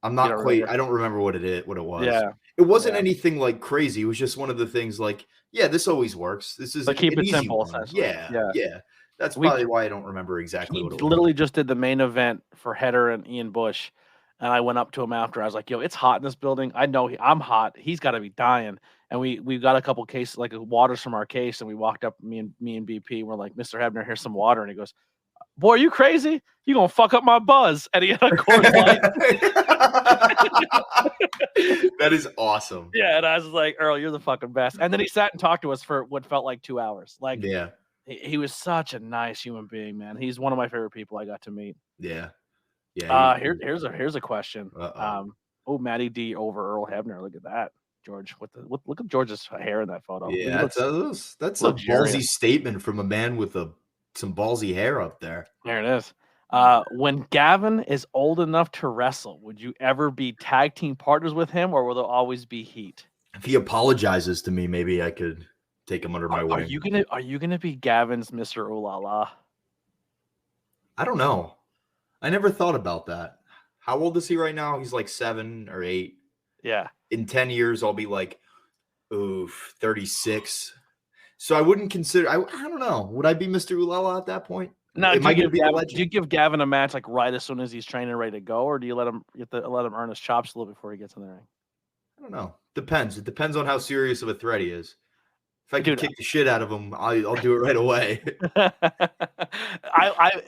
I'm not quite. I don't remember what it was.
Yeah.
It wasn't anything like crazy. It was just one of the things like, yeah, this always works. This is
keep it simple.
Yeah. That's probably why I don't remember exactly what it was.
Literally just did the main event for Header and Ian Bush. And I went up to him after. I was like, yo, it's hot in this building. I know I'm hot. He's got to be dying. And we got a couple cases, like waters from our case. And we walked up, me and BP. We're like, Mr. Hebner, here's some water. And he goes, boy, are you crazy? You going to fuck up my buzz. And he had a Coors Light.
That is awesome.
Yeah. And I was like, Earl, you're the fucking best. And then he sat and talked to us for what felt like 2 hours. Like,
yeah.
He was such a nice human being, man. He's one of my favorite people I got to meet.
Yeah. Yeah.
Here's a question. Matty D over Earl Hebner. Look at that, George. Look at George's hair in that photo.
Yeah, that's a ballsy statement from a man with some ballsy hair up there.
There it is. When Gavin is old enough to wrestle, would you ever be tag team partners with him, or will there always be heat?
If he apologizes to me, maybe I could take him under my wing.
Are you gonna be Gavin's Mr. Ooh La La?
I don't know. I never thought about that. How old is he right now? He's like 7 or 8.
Yeah.
In 10 years, I'll be like, 36. So I wouldn't consider. I don't know. Would I be Mr. Ooh La La at that point?
No. Do you give Gavin a match like right as soon as he's training ready to go, or do you let him earn his chops a little before he gets in the ring?
I don't know. Depends. It depends on how serious of a threat he is. If I can kick the shit out of him, I'll do it right away.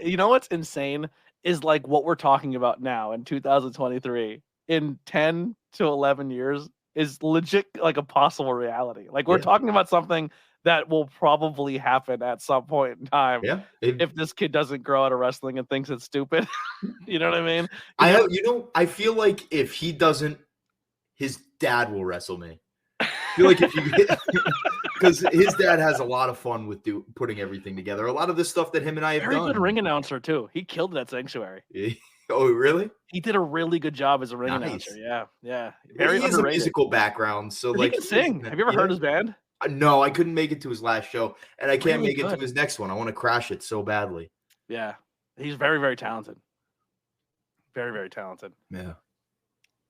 You know what's insane is like what we're talking about now in 2023 in 10 to 11 years is legit like a possible reality. Like we're talking about something that will probably happen at some point in time.
Yeah.
If this kid doesn't grow out of wrestling and thinks it's stupid, you know what I mean?
I feel like if he doesn't, his dad will wrestle me. I feel like if you because his dad has a lot of fun with putting everything together. A lot of the stuff that him and I have done.
Very good ring announcer too. He killed it at Sanctuary.
Oh, really?
He did a really good job as a ring announcer. Yeah. Very
he has a musical background, so
he can sing. Have you ever heard his band?
No, I couldn't make it to his last show, and I can't make it to his next one. I want to crash it so badly.
Yeah, he's very, very talented. Very, very talented.
Yeah.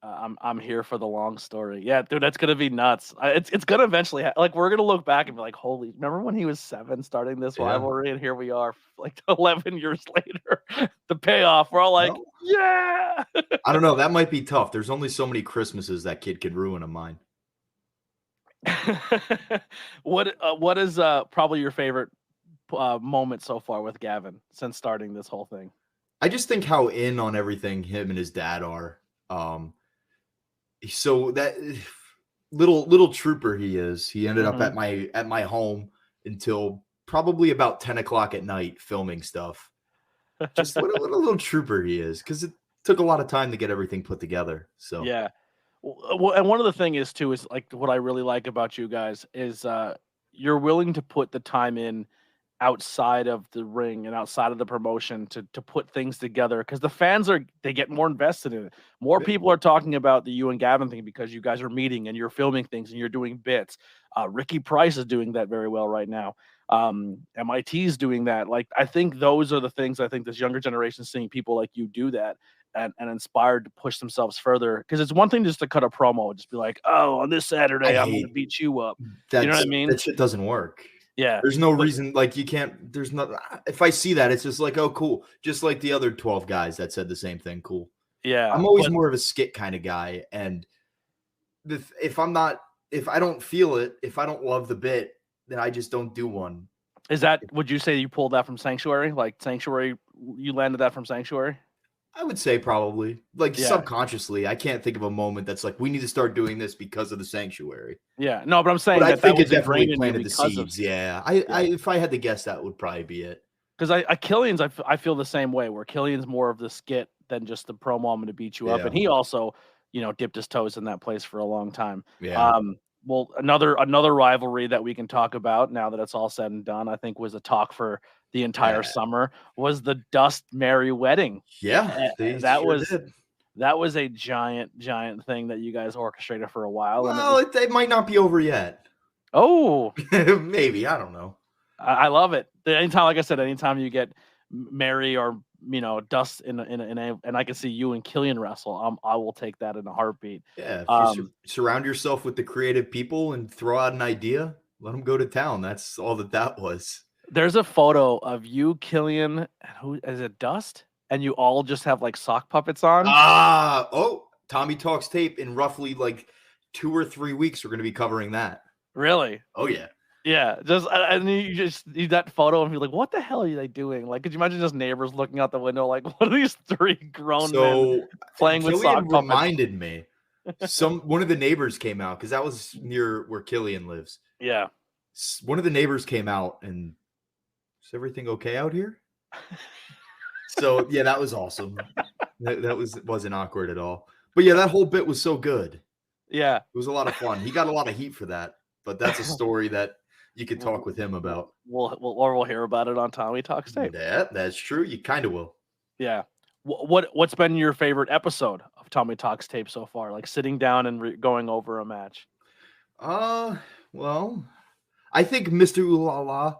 I'm here for the long story. Yeah, dude, that's gonna be nuts. It's gonna eventually we're gonna look back and be like, holy, remember when he was 7 starting this rivalry, and here we are like 11 years later. The payoff, we're all like, yeah.
I don't know. That might be tough. There's only so many Christmases that kid could ruin of mine.
What is probably your favorite moment so far with Gavin since starting this whole thing?
I just think how in on everything him and his dad are. So that little trooper he is. He ended up at my home until probably about 10 o'clock at night filming stuff. Just what a little trooper he is, because it took a lot of time to get everything put together. So
yeah. Well, and one of the things is too is like what I really like about you guys is you're willing to put the time in outside of the ring and outside of the promotion to put things together, because the fans they get more invested in it. More people are talking about the you and Gavin thing because you guys are meeting and you're filming things and you're doing bits. Ricky Price is doing that very well right now. MIT is doing that. Like, I think those are the things I think this younger generation is seeing people like you do that. and inspired to push themselves further. Because it's one thing just to cut a promo, just be like, "Oh, on this Saturday, I'm going to beat you up." You know what I mean?
That shit doesn't work.
Yeah.
There's no reason, like, you can't, there's no, if I see that, it's just like, oh, cool. Just like the other 12 guys that said the same thing. Cool.
Yeah.
I'm always more of a skit kind of guy. And if I don't feel it, if I don't love the bit, then I just don't do one.
Would you say you pulled that from Sanctuary? Like Sanctuary, you landed that from Sanctuary?
I would say probably, like, subconsciously. I can't think of a moment that's like, we need to start doing this because of the Sanctuary.
Yeah, no, but I'm saying
I think
it
definitely planted the seeds. Yeah. If I had to guess, that would probably be it.
Because Killian's, I feel the same way, where Killian's more of the skit than just the promo, I'm going to beat you up. And he also, dipped his toes in that place for a long time.
Yeah.
Well, another rivalry that we can talk about now that it's all said and done, I think was a talk for the entire summer, was the Dust Mary wedding.
Yeah,
that was a giant thing that you guys orchestrated for a while.
Well, it might not be over yet.
Oh,
maybe, I don't know.
I love it. Anytime you get Mary or Dust in and I can see you and Killian wrestle, I will take that in a heartbeat.
Yeah, if you surround yourself with the creative people and throw out an idea, let them go to town. That's all that was.
There's a photo of you, Killian, and who is it, Dust? And you all just have like sock puppets on.
Tommy Talks Tape in roughly like 2 or 3 weeks. We're going to be covering that.
Really?
Oh yeah.
Yeah, and you just need that photo and be like, "What the hell are they doing?" Like, could you imagine just neighbors looking out the window, like, "What are these 3 grown men playing with sock puppets?"
Reminded me, one of the neighbors came out because that was near where Killian lives.
Yeah,
one of the neighbors came out and, "Is everything okay out here?" So yeah, that was awesome. that wasn't awkward at all. But yeah, that whole bit was so good.
Yeah,
it was a lot of fun. He got a lot of heat for that, but that's a story that you could talk with him about.
We'll hear about it on Tommy Talks Tape.
Yeah, that's true. You kind of will.
Yeah. What's been your favorite episode of Tommy Talks Tape so far? Like sitting down and going over a match.
Well, I think Mr. Ooh La La,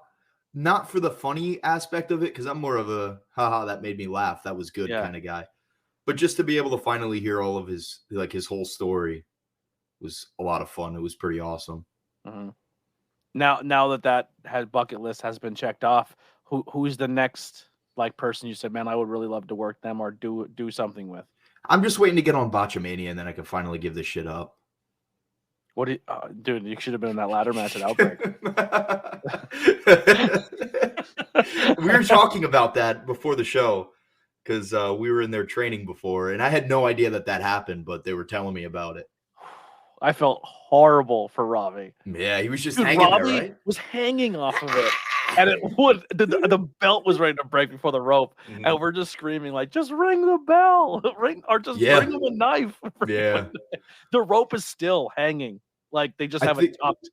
not for the funny aspect of it, because I'm more of a haha, that made me laugh, that was good kind of guy. But just to be able to finally hear all of his whole story was a lot of fun. It was pretty awesome.
Mm-hmm. Now that bucket list has been checked off, who's the next person you said, man, I would really love to work them or do something with?
I'm just waiting to get on Botchamania and then I can finally give this shit up.
Dude, you should have been in that ladder match at Outbreak.
We were talking about that before the show because we were in their training before and I had no idea that happened, but they were telling me about it.
I felt horrible for Robbie.
Yeah, he was just hanging
Robbie
there, right?
Was hanging off of it. And the belt was ready to break before the rope. Mm-hmm. And we're just screaming, like, just ring the bell. Bring them a knife.
Yeah.
The rope is still hanging. Like, they just haven't tucked.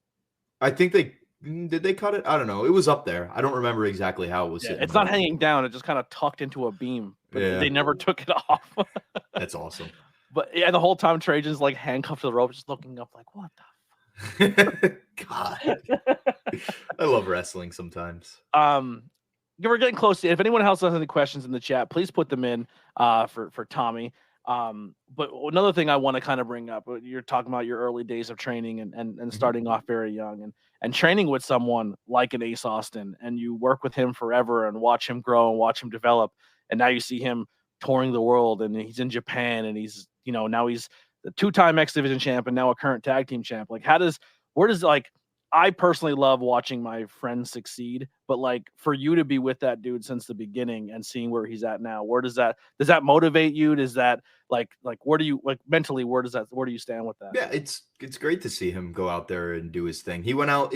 I think did they cut it? I don't know. It was up there. I don't remember exactly how it was sitting.
It's not hanging down. It just kind of tucked into a beam. But they never took it off.
That's awesome.
But yeah, the whole time Trajan's like handcuffed to the rope, just looking up like, what the
God. I love wrestling sometimes.
We're getting close to it. If anyone else has any questions in the chat, please put them in for Tommy. But another thing I want to kind of bring up, you're talking about your early days of training and starting off very young and training with someone like an Ace Austin, and you work with him forever and watch him grow and watch him develop. And now you see him touring the world and he's in Japan and he's, now he's the 2-time X Division champ and now a current tag team champ. Like, I personally love watching my friends succeed, but like for you to be with that dude since the beginning and seeing where he's at now, does that motivate you? Does that like where do you mentally, where do you stand with that?
Yeah, it's great to see him go out there and do his thing. He went out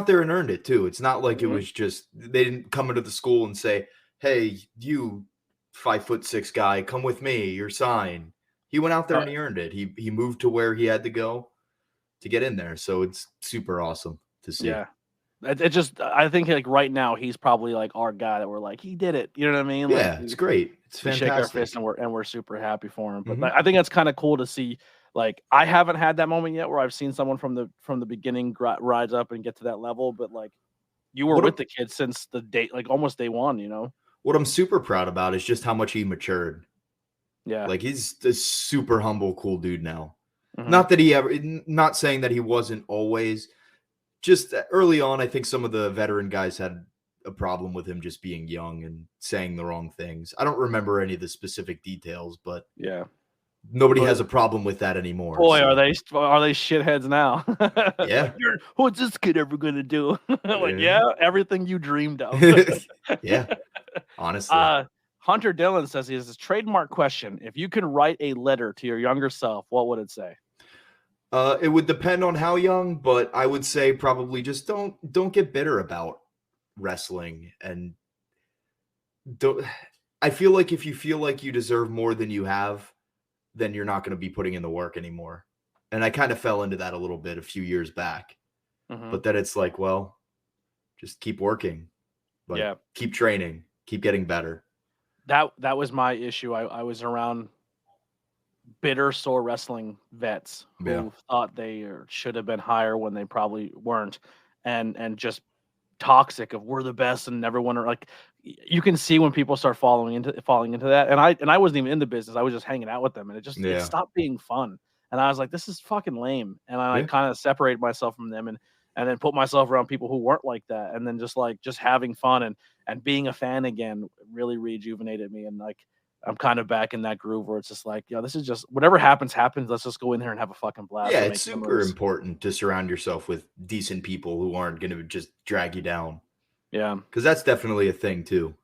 there and earned it too. It's not like it was just, they didn't come into the school and say, hey, you 5'6" guy, come with me, you're signed. He went out there and he earned it. He moved to where he had to go to get in there. So it's super awesome to see.
Yeah. I think like right now he's probably like our guy that we're like, he did it. You know what I mean?
Yeah, it's great. It's fantastic.
Shake our fist and we're super happy for him. But I think that's kind of cool to see. Like, I haven't had that moment yet where I've seen someone from the beginning rise up and get to that level. But like, you were with the kid since the day, like almost day one,
What I'm super proud about is just how much he matured.
Yeah.
Like he's a super humble, cool dude now.
Mhm.
Not saying that he wasn't always. Just early on, I think some of the veteran guys had a problem with him just being young and saying the wrong things. I don't remember any of the specific details, but
Yeah.
nobody has a problem with that anymore.
Boy,
so.
are they shitheads now?
Yeah.
Like, what's this kid ever gonna do? Like, yeah, everything you dreamed of.
Yeah. Honestly.
Hunter Dillon says he has this trademark question. If you could write a letter to your younger self, what would it say?
It would depend on how young, but I would say probably just don't get bitter about wrestling, and I feel like if you feel like you deserve more than you have, then you're not going to be putting in the work anymore. And I kind of fell into that a little bit a few years back.
Mhm.
But then it's like, well, just keep working. Like, keep training, keep getting better.
That was my issue. I was around bitter, sore wrestling vets who thought they should have been higher when they probably weren't, and just toxic of we're the best and everyone are like, you can see when people start falling into that. And I wasn't even in the business. I was just hanging out with them, and it stopped being fun. And I was like, this is fucking lame. And I kind of separated myself from them and then put myself around people who weren't like that. And then just having fun and being a fan again really rejuvenated me. And like, I'm kind of back in that groove where it's just like, this is just whatever happens. Let's just go in there and have a fucking blast.
Yeah, it's super important to surround yourself with decent people who aren't going to just drag you down.
Yeah.
Because that's definitely a thing too.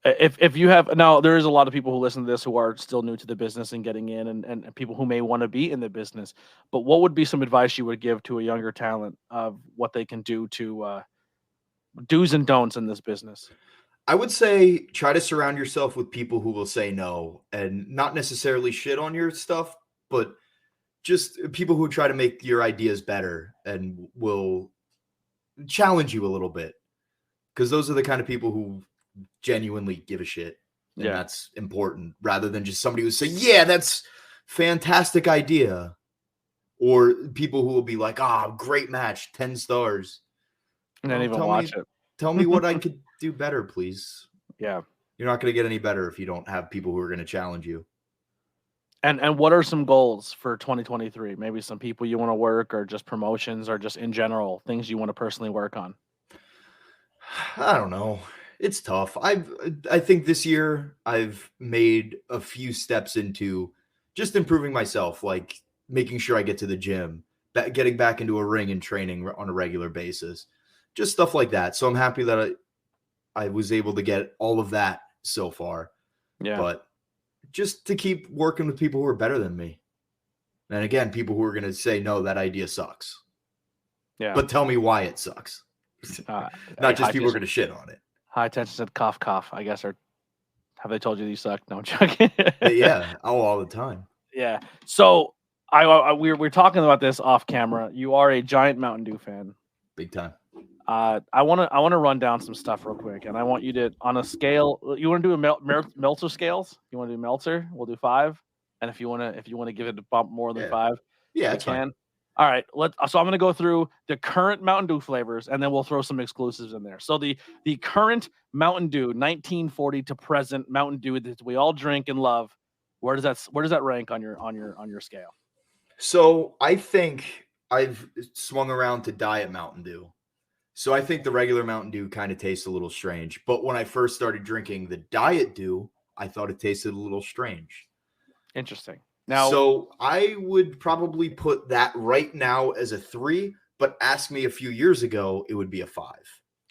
If you have now, there is a lot of people who listen to this who are still new to the business and getting in, and people who may want to be in the business. But what would be some advice you would give to a younger talent of what they can do to do's and don'ts in this business?
I would say try to surround yourself with people who will say no and not necessarily shit on your stuff, but just people who try to make your ideas better and will challenge you a little bit. Because those are the kind of people who genuinely give a shit. And that's important rather than just somebody who's saying, yeah, that's fantastic idea. Or people who will be like, great match, 10 stars.
And then even watch it.
Tell me what I could do better, please.
Yeah.
You're not going to get any better if you don't have people who are going to challenge you.
And what are some goals for 2023? Maybe some people you want to work, or just promotions, or just in general things you want to personally work on.
I don't know. It's tough. I think this year I've made a few steps into just improving myself, like making sure I get to the gym, getting back into a ring and training on a regular basis, just stuff like that. So I'm happy that I was able to get all of that so far.
Yeah.
But just to keep working with people who are better than me. And again, people who are going to say, no, that idea sucks.
Yeah.
But tell me why it sucks. Not just people are going to shit on it.
High tension said cough, cough, I guess. Or have they told you you suck? No, I'm joking.
Yeah. all the time.
Yeah. So we're talking about this off camera. You are a giant Mountain Dew fan.
Big time.
I want to run down some stuff real quick, and I want you to, on a scale, you want to do a Meltzer scales? You want to do Meltzer? We'll do 5. And if you want to give it a bump more than 5,
that's fine.
All right, so I'm going to go through the current Mountain Dew flavors, and then we'll throw some exclusives in there. So the current Mountain Dew, 1940 to present Mountain Dew that we all drink and love, where does that rank on your scale?
So I think I've swung around to Diet Mountain Dew. So I think the regular Mountain Dew kind of tastes a little strange. But when I first started drinking the Diet Dew, I thought it tasted a little strange.
Interesting. Now,
so I would probably put that right now as a 3, but ask me a few years ago, it would be a 5.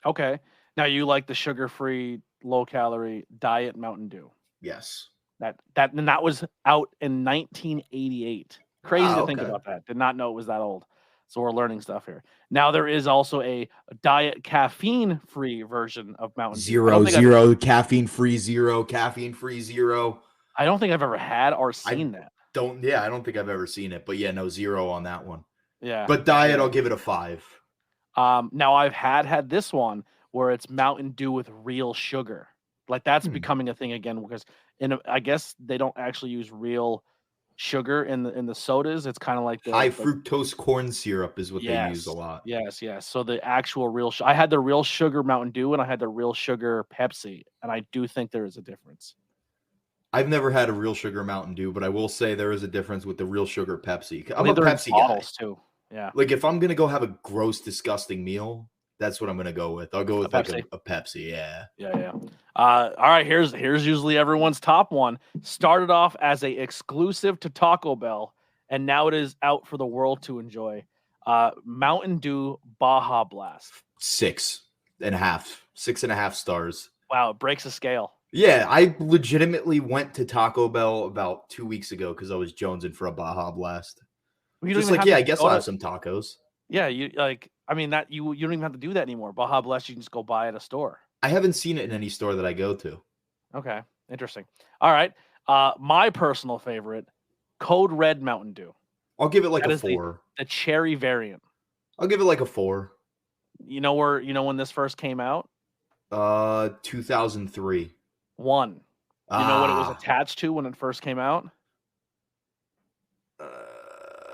Okay. Now you like the sugar-free, low-calorie Diet Mountain Dew.
Yes.
That was out in 1988. Crazy to think about that. Did not know it was that old. So we're learning stuff here. Now there is also a diet caffeine-free version of Mountain Dew.
Zero, caffeine-free, zero, caffeine-free, zero.
I don't think I've ever had or seen that.
I don't think I've ever seen it, but no, 0 on that one.
Yeah.
But Diet, I'll give it a 5.
Now I've had this one where it's Mountain Dew with real sugar. Like that's becoming a thing again, because I guess they don't actually use real sugar in the sodas. It's kind of like the
high fructose corn syrup is what they use a lot.
Yes. So the actual real I had the real sugar Mountain Dew and I had the real sugar Pepsi, and I do think there is a difference.
I've never had a real sugar Mountain Dew, but I will say there is a difference with the real sugar Pepsi.
I
I'm
mean,
a
they're in
Pepsi guy.
bottles too. Yeah,
Like if I'm gonna go have a gross, disgusting meal, that's what I'm gonna go with. I'll go with like
Pepsi.
a Pepsi. Yeah.
Yeah. All right, here's usually everyone's top one. Started off as a exclusive to Taco Bell, and now it is out for the world to enjoy. Mountain Dew Baja Blast.
6.5 stars.
Wow, it breaks the scale.
Yeah, I legitimately went to Taco Bell about 2 weeks ago because I was jonesing for a Baja Blast.
You don't
Just
even
like,
have
yeah,
to
I guess
go
I'll
to-
have some tacos.
Yeah, you like. I mean that you don't even have to do that anymore. Baja Blast, you can just go buy at a store.
I haven't seen it in any store that I go to.
Okay, interesting. All right, my personal favorite, Code Red Mountain Dew.
I'll give it like
That
a
is
4.
The cherry variant.
I'll give it like a 4.
You know when this first came out?
2003.
One. You know what it was attached to when it first came out?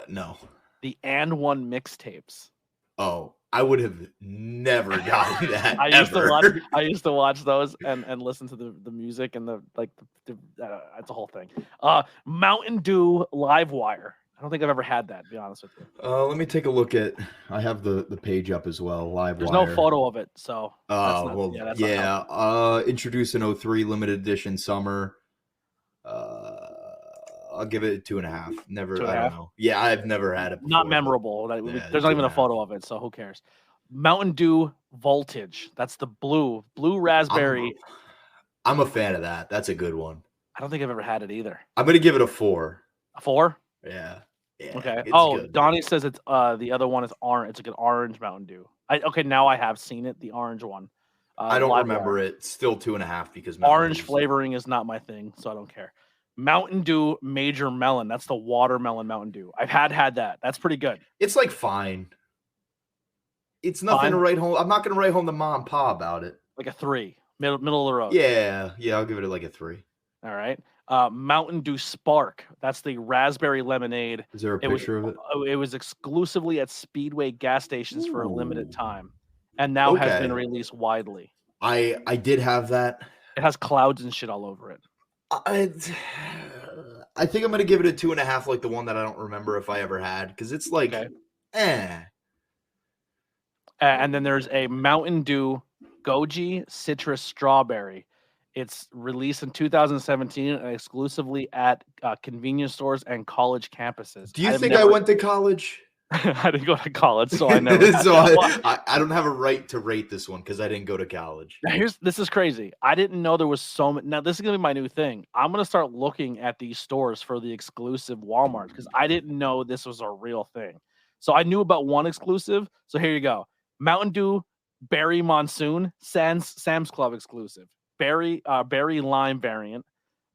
No.
The And One mixtapes.
Oh, I would have never gotten that.
I used to watch those and listen to the music and it's a whole thing. Mountain Dew Live Wire. I don't think I've ever had that, to be honest with you.
Let me take a look at. I have the page up as well. Live
There's
Wire.
no photo of it, so.
Introduced in 03, limited edition summer. I'll give it 2.5. Never.
2.5?
I don't know. Yeah, I've never had it before.
Not memorable. There's not even a photo of it, so who cares? Mountain Dew Voltage. That's the blue raspberry.
I'm a fan of that. That's a good one.
I don't think I've ever had it either.
I'm gonna give it a 4.
A 4?
Yeah.
Okay.
Good.
Donnie says it's the other one is orange. It's like an orange Mountain Dew. Now I have seen it, the orange one.
I don't remember it. Still 2.5 because
orange flavoring is not my thing, so I don't care. Mountain Dew Major Melon. That's the watermelon Mountain Dew. I've had that. That's pretty good.
It's like fine. It's nothing to write home. I'm not gonna write home to mom and pa about it.
Like a 3, middle of the road.
Yeah, I'll give it like a 3.
All right. Mountain Dew Spark. That's the raspberry lemonade.
Is there a picture of it?
It was exclusively at Speedway gas stations for a limited time, and now has been released widely.
I did have that.
It has clouds and shit all over it.
I think I'm gonna give it a 2.5, like the one that I don't remember if I ever had, because it's like,
And then there's a Mountain Dew Goji Citrus Strawberry. It's released in 2017 and exclusively at convenience stores and college campuses.
Do you think I went to college?
I didn't go to college, so I know.
I don't have a right to rate this one because I didn't go to college.
Now this is crazy. I didn't know there was so many. Now this is gonna be my new thing. I'm gonna start looking at these stores for the exclusive Walmart because I didn't know this was a real thing. So I knew about one exclusive. So here you go: Mountain Dew Berry Monsoon, Sam's Club exclusive. Berry lime variant.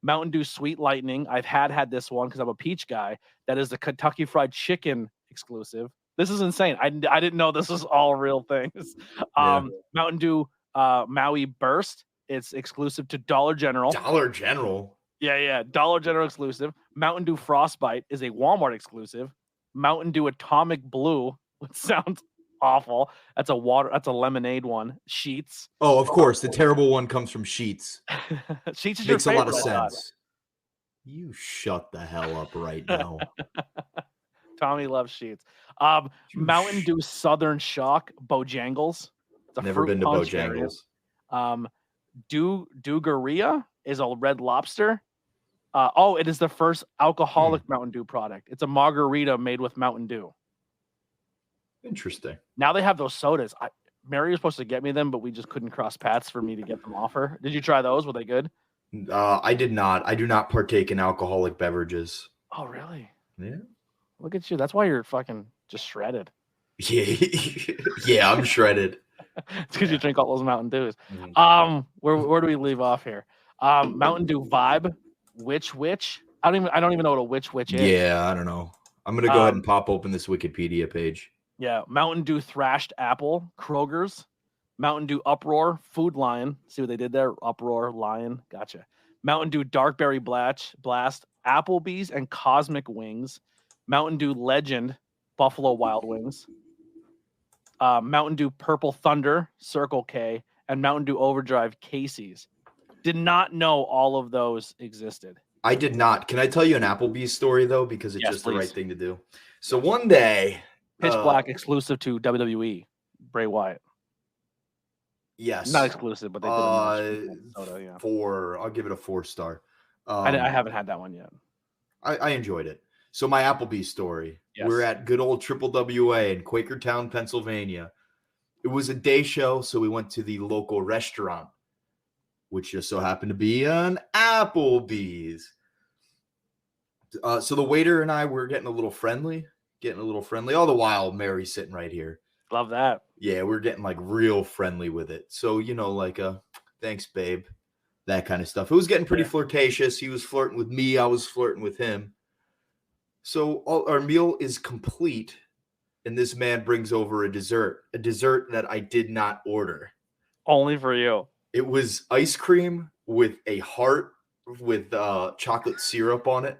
Mountain Dew Sweet Lightning. I've had this one because I'm a peach guy. That is the Kentucky Fried Chicken exclusive. This is insane. I didn't know this was all real things. Mountain Dew Maui Burst. It's exclusive to Dollar General.
Dollar General.
Yeah. Dollar General exclusive. Mountain Dew Frostbite is a Walmart exclusive. Mountain Dew Atomic Blue, which sounds awful. That's a lemonade one. Sheets.
Oh, of course. The terrible one comes from Sheets.
Sheets is
makes
your
a lot of
favorite,
sense. You shut the hell up right now.
Tommy loves Sheets. Mountain Dew Southern Shock Bojangles.
Never been to Bojangles.
Dugaria is a Red Lobster. It is the first alcoholic Mountain Dew product. It's a margarita made with Mountain Dew.
Interesting.
Now they have those sodas. Mary was supposed to get me them, but we just couldn't cross paths for me to get them off her. Did you try those? Were they good?
I did not. I do not partake in alcoholic beverages.
Oh, really?
Yeah.
Look at you. That's why you're fucking just shredded.
Yeah, I'm shredded.
It's because you drink all those Mountain Dews.
Mm-hmm.
Where do we leave off here? Mountain Dew Vibe, Witch. I don't even know what a witch is.
Yeah, I don't know. I'm gonna go ahead and pop open this Wikipedia page.
Yeah, Mountain Dew Thrashed Apple, Kroger's. Mountain Dew Uproar, Food Lion. See what they did there? Uproar, Lion. Gotcha. Mountain Dew Darkberry Blast, Applebee's and Cosmic Wings. Mountain Dew Legend, Buffalo Wild Wings. Mountain Dew Purple Thunder, Circle K. And Mountain Dew Overdrive, Casey's. Did not know all of those existed.
I did not. Can I tell you an Applebee's story, though? Because it's just the right thing to do. So one day...
Pitch Black exclusive to WWE, Bray Wyatt.
Yes.
Not exclusive, but they did
Minnesota, yeah. 4. I'll give it a 4-star.
I haven't had that one yet.
I enjoyed it. So my Applebee's story. Yes. We're at good old Triple WA in Quakertown, Pennsylvania. It was a day show, so we went to the local restaurant, which just so happened to be an Applebee's. So the waiter and I were getting a little friendly. All the while, Mary's sitting right here.
Love that.
Yeah, we're getting like real friendly with it. So, like thanks, babe, that kind of stuff. It was getting pretty flirtatious. He was flirting with me. I was flirting with him. So our meal is complete. And this man brings over a dessert that I did not order.
Only for you.
It was ice cream with a heart with chocolate syrup on it.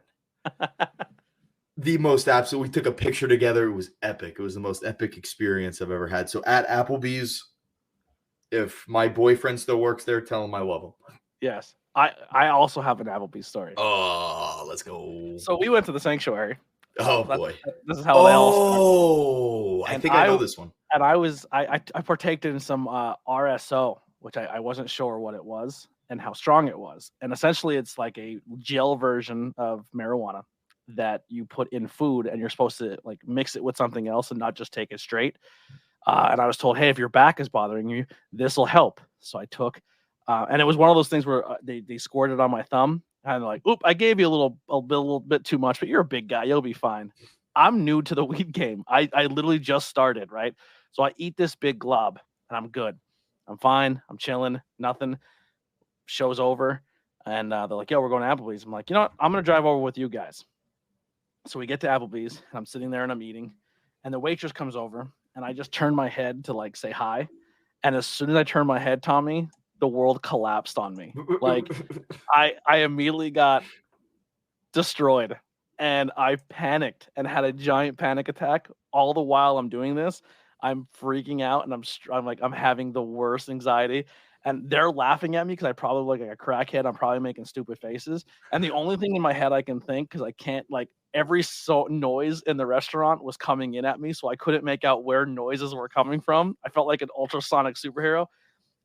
The most absolute. We took a picture together. It was epic. It was the most epic experience I've ever had. So at Applebee's, if my boyfriend still works there, tell him I love him.
Yes. I also have an Applebee's story.
Oh, let's go.
So we went to the Sanctuary.
Oh, boy.
This is how they all started.
I think I know this one.
And I partaked in some RSO, which I wasn't sure what it was and how strong it was. And essentially, it's like a gel version of marijuana that you put in food, and you're supposed to like mix it with something else and not just take it straight. And I was told, hey, if your back is bothering you, this will help. So I took, and it was one of those things where they squirted it on my thumb, and they're like, oop, I gave you a little bit too much, but you're a big guy, you'll be fine. I'm new to the weed game. I literally just started, right? So I eat this big glob, and I'm good. I'm fine. I'm chilling. Nothing. Show's over, and they're like, yo, we're going to Applebee's. I'm like, you know what? I'm gonna drive over with you guys. So we get to Applebee's, and I'm sitting there and I'm eating, and the waitress comes over, and I just turn my head to like say hi. And as soon as I turned my head, Tommy, the world collapsed on me. Like I immediately got destroyed, and I panicked and had a giant panic attack. All the while I'm doing this, I'm freaking out, and I'm having the worst anxiety. And they're laughing at me because I probably look like a crackhead. I'm probably making stupid faces. And the only thing in my head I can think, because I can't, like, every noise in the restaurant was coming in at me, so I couldn't make out where noises were coming from. I felt like an ultrasonic superhero.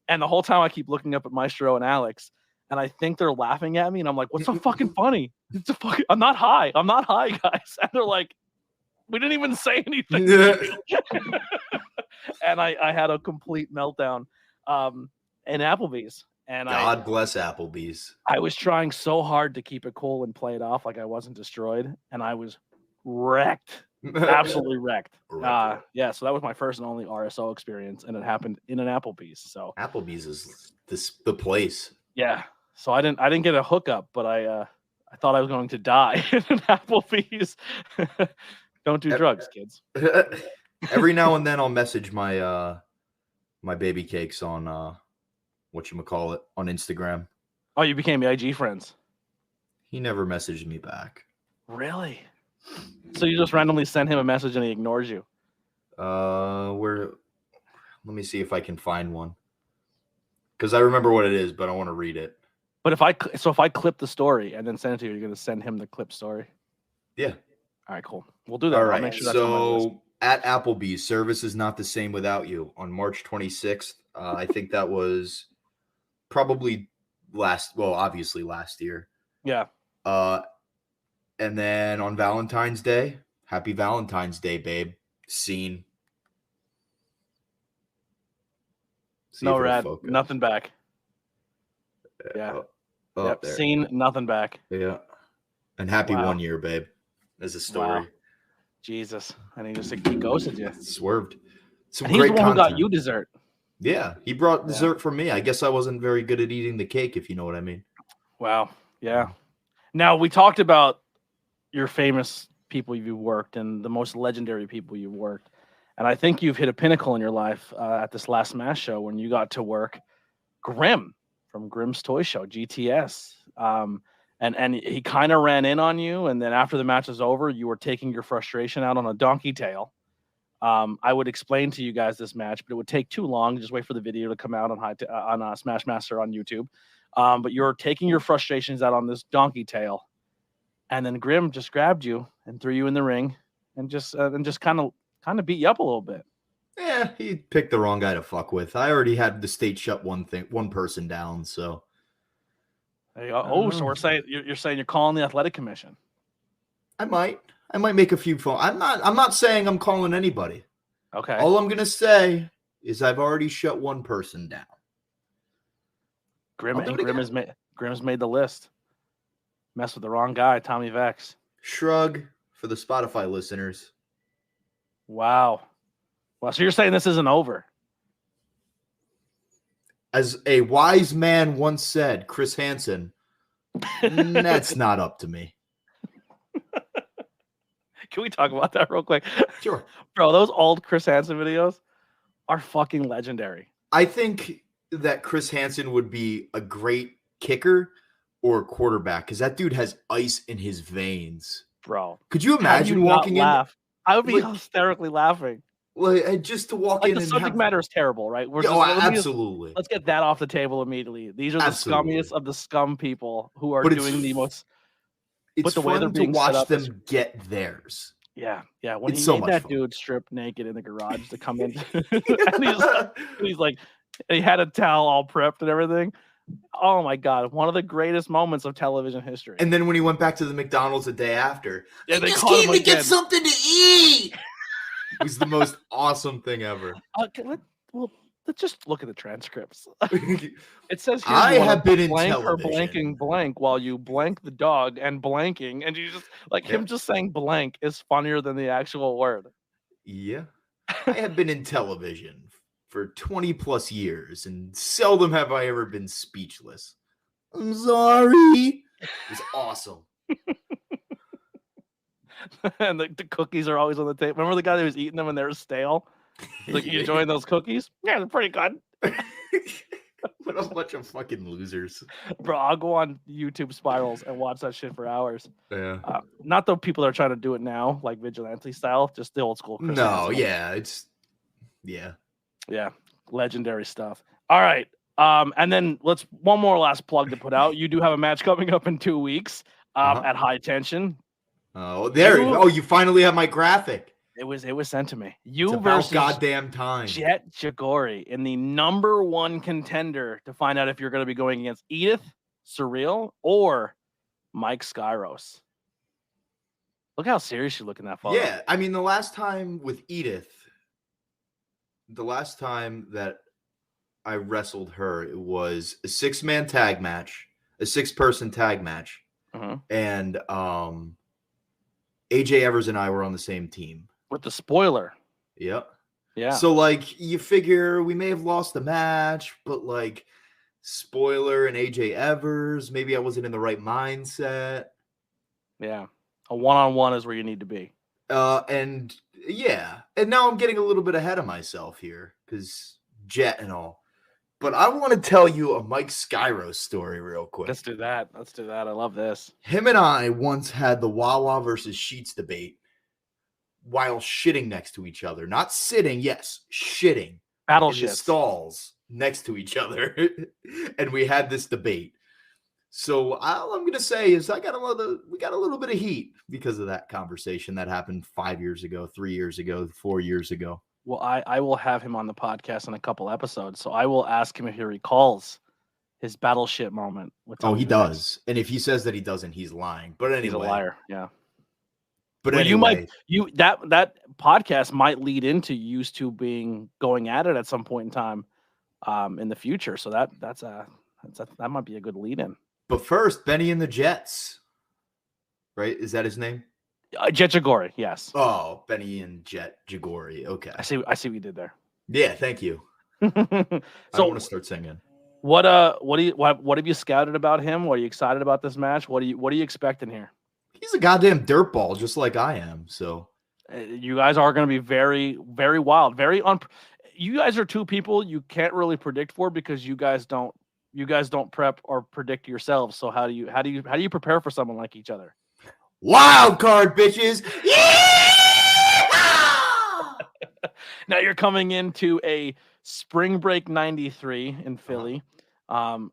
And the whole time I keep looking up at Maestro and Alex, and I think they're laughing at me. And I'm like, what's so fucking funny? I'm not high. I'm not high, guys. And they're like, we didn't even say anything. And I had a complete meltdown. In Applebee's, and
God bless Applebee's.
I was trying so hard to keep it cool and play it off like I wasn't destroyed, and I was wrecked, absolutely wrecked. Yeah, so that was my first and only RSO experience, and it happened in an Applebee's. So
Applebee's is the place.
Yeah, so I didn't get a hookup, but I thought I was going to die in an Applebee's. Don't do drugs, kids.
Every now and then I'll message my my baby cakes on whatchamacallit, on Instagram.
Oh, you became IG friends.
He never messaged me back.
Really? So you just randomly sent him a message and he ignores you?
Let me see if I can find one. Because I remember what it is, but I want to read it.
But if I clip the story and then send it to you, you're going to send him the clip story?
Yeah.
All right, cool. We'll do that.
All right. Make sure that's on my list. At Applebee's, service is not the same without you on March 26th. I think that was probably obviously last year.
Yeah.
And then on Valentine's Day, happy Valentine's Day, babe. Scene.
No rad, nothing back. Yeah. Yep. Scene, nothing back.
Yeah. And happy 1 year, babe. There's a story.
Wow. Jesus. And he ghosted you.
Swerved.
And he's the one who got you dessert.
Yeah, he brought dessert for me. I guess I wasn't very good at eating the cake, if you know what I mean.
Wow. Yeah. Now, we talked about your famous people you've worked and the most legendary people you've worked. And I think you've hit a pinnacle in your life at this last Smash show when you got to work Grim from Grimm's Toy Show, GTS. And he kind of ran in on you. And then after the match was over, you were taking your frustration out on a donkey tail. I would explain to you guys this match, but it would take too long. Just wait for the video to come out on Smash Master on YouTube. But you're taking your frustrations out on this donkey tail, and then Grim just grabbed you and threw you in the ring, and just kind of beat you up a little bit.
Yeah, he picked the wrong guy to fuck with. I already had the state shut one person down, so.
There you go. Oh, so we're saying you're saying you're calling the athletic commission.
I might make a few phone. I'm not saying I'm calling anybody.
Okay.
All I'm gonna say is I've already shut one person down.
Grim's made the list. Mess with the wrong guy, Tommy Vecs.
Shrug for the Spotify listeners.
Wow. Well, so you're saying this isn't over?
As a wise man once said, Chris Hansen, that's not up to me.
Can we talk about that real quick?
Sure.
Bro, those old Chris Hansen videos are fucking legendary.
I think that Chris Hansen would be a great kicker or quarterback because that dude has ice in his veins.
Bro.
Could you imagine walking in?
I would be hysterically laughing.
Like, just to walk in
the
and
subject matter is terrible, right?
Absolutely.
Let's get that off the table immediately. These are the scummiest of the scum people who are doing the most.
It's fun to watch them get theirs.
Yeah. When he made that dude strip naked in the garage to come in, and he's like, he had a towel all prepped and everything. Oh my God, one of the greatest moments of television history.
And then when he went back to the McDonald's the day after,
they
just came to get something to eat. It was the most awesome thing ever.
Let's just look at the transcripts. It says here
I have been in
blank
television.
or blanking blank while you blank the dog and blanking, and you just him just saying blank is funnier than the actual word.
Yeah, I have been in television for 20 plus years, and seldom have I ever been speechless. I'm sorry. It was awesome.
And the cookies are always on the table. Remember the guy that was eating them and they were stale? Like, you enjoying those cookies? Yeah, they're pretty good.
What a bunch of fucking losers.
Bro, I'll go on YouTube spirals and watch that shit for hours.
Yeah.
Not the people that are trying to do it now, like vigilante style, just the old school. Yeah, legendary stuff. All right. And then one more last plug to put out. You do have a match coming up in 2 weeks at High Tension.
Oh, there you go. You finally have my graphic.
It was sent to me.
It's versus goddamn time.
Jet Jagori in the number one contender to find out if you're going to be going against Edith Surreal or Mike Skyros. Look how serious you look in that photo.
Yeah, I mean, the last time that I wrestled her, it was a 6-man tag match, a 6-person tag match, and AJ Evers and I were on the same team.
With the spoiler.
Yep.
Yeah.
So, you figure we may have lost the match, but, spoiler and AJ Evers, maybe I wasn't in the right mindset.
Yeah. A one-on-one is where you need to be.
And now I'm getting a little bit ahead of myself here because Jet and all. But I want to tell you a Mike Skyros story real quick.
Let's do that. I love this.
Him and I once had the Wawa versus Sheets debate while shitting next to each other. Not sitting, yes, shitting.
Battleship
stalls next to each other. And we had this debate. So all I'm going to say is we got a little bit of heat because of that conversation that happened 5 years ago, 3 years ago, 4 years ago.
Well, I will have him on the podcast in a couple episodes, so I will ask him if he recalls his Battleship moment.
He does. And if he says that he doesn't, he's lying. But anyway.
He's a liar, yeah.
But anyway.
That podcast might lead into you two going at it at some point in time in the future. So that might be a good lead-in.
But first, Benny and the Jets, right? Is that his name?
Jet Jagori, yes.
Oh, Benny and Jet Jagori. Okay.
I see what you did there.
Yeah, thank you. So I want to start singing.
What have you scouted about him? What are you excited about this match? What are you expecting here?
He's a goddamn dirtball, just like I am. So
you guys are going to be very, very wild, you guys are two people you can't really predict for because you guys don't prep or predict yourselves. So how do you prepare for someone like each other?
Wild card, bitches. Yeah!
Now you're coming into a spring break 93 in Philly.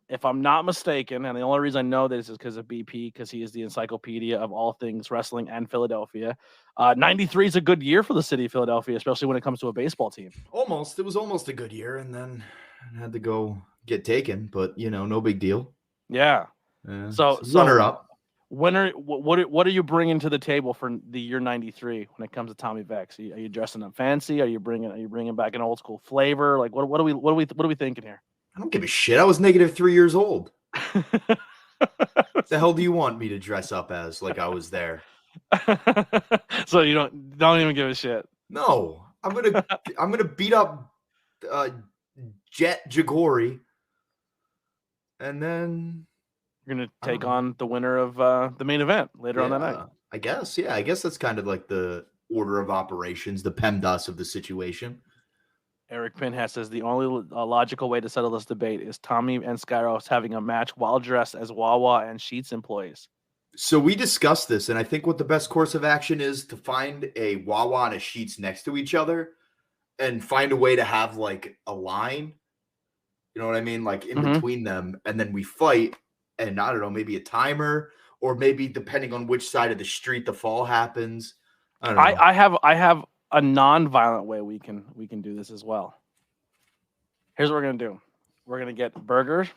If I'm not mistaken, and the only reason I know this is because of BP, because he is the encyclopedia of all things wrestling and Philadelphia. 93 is a good year for the city of Philadelphia, especially when it comes to a baseball team.
Almost. It was almost a good year, and then I had to go get taken, but no big deal.
Yeah. So
runner up.
What are you bringing to the table for the year 93 when it comes to Tommy Vecs? Are you dressing up fancy? Are you bringing back an old school flavor? Like what are we thinking here?
I don't give a shit. I was negative 3 years old. The hell do you want me to dress up as like I was there?
So you don't even give a shit.
No, I'm gonna beat up Jet Jagori, and then
you're gonna take on the winner of the main event later on that night.
I guess that's kind of like the order of operations, the PEMDAS of the situation.
Eric Pinhead says the only logical way to settle this debate is Tommy and Skyros having a match while dressed as Wawa and Sheetz employees.
So we discussed this, and I think what the best course of action is to find a Wawa and a Sheetz next to each other and find a way to have like a line, you know what I mean? Like in between them, and then we fight, and I don't know, maybe a timer, or maybe depending on which side of the street the fall happens. I don't know.
I have a non-violent way we can do this as well. Here's what we're gonna do. We're gonna get burgers,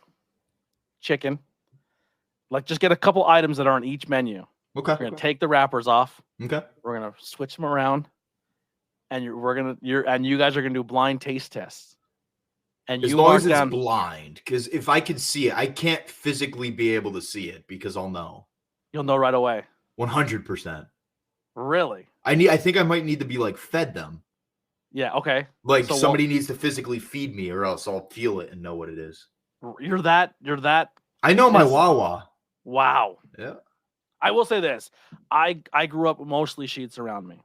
chicken, like just get a couple items that are on each menu.
Okay.
We're gonna take the wrappers off.
Okay.
We're gonna switch them around, and you guys are gonna do blind taste tests. And
as long as it's blind, because if I can see it, I can't physically be able to see it because I'll know.
You'll know right away.
100%.
Really?
I think I might need to be like fed them.
Yeah, okay.
Like so somebody needs to physically feed me or else I'll feel it and know what it is.
You're that
I know my Wawa.
Wow.
Yeah.
I will say this. I grew up mostly Sheetz around me.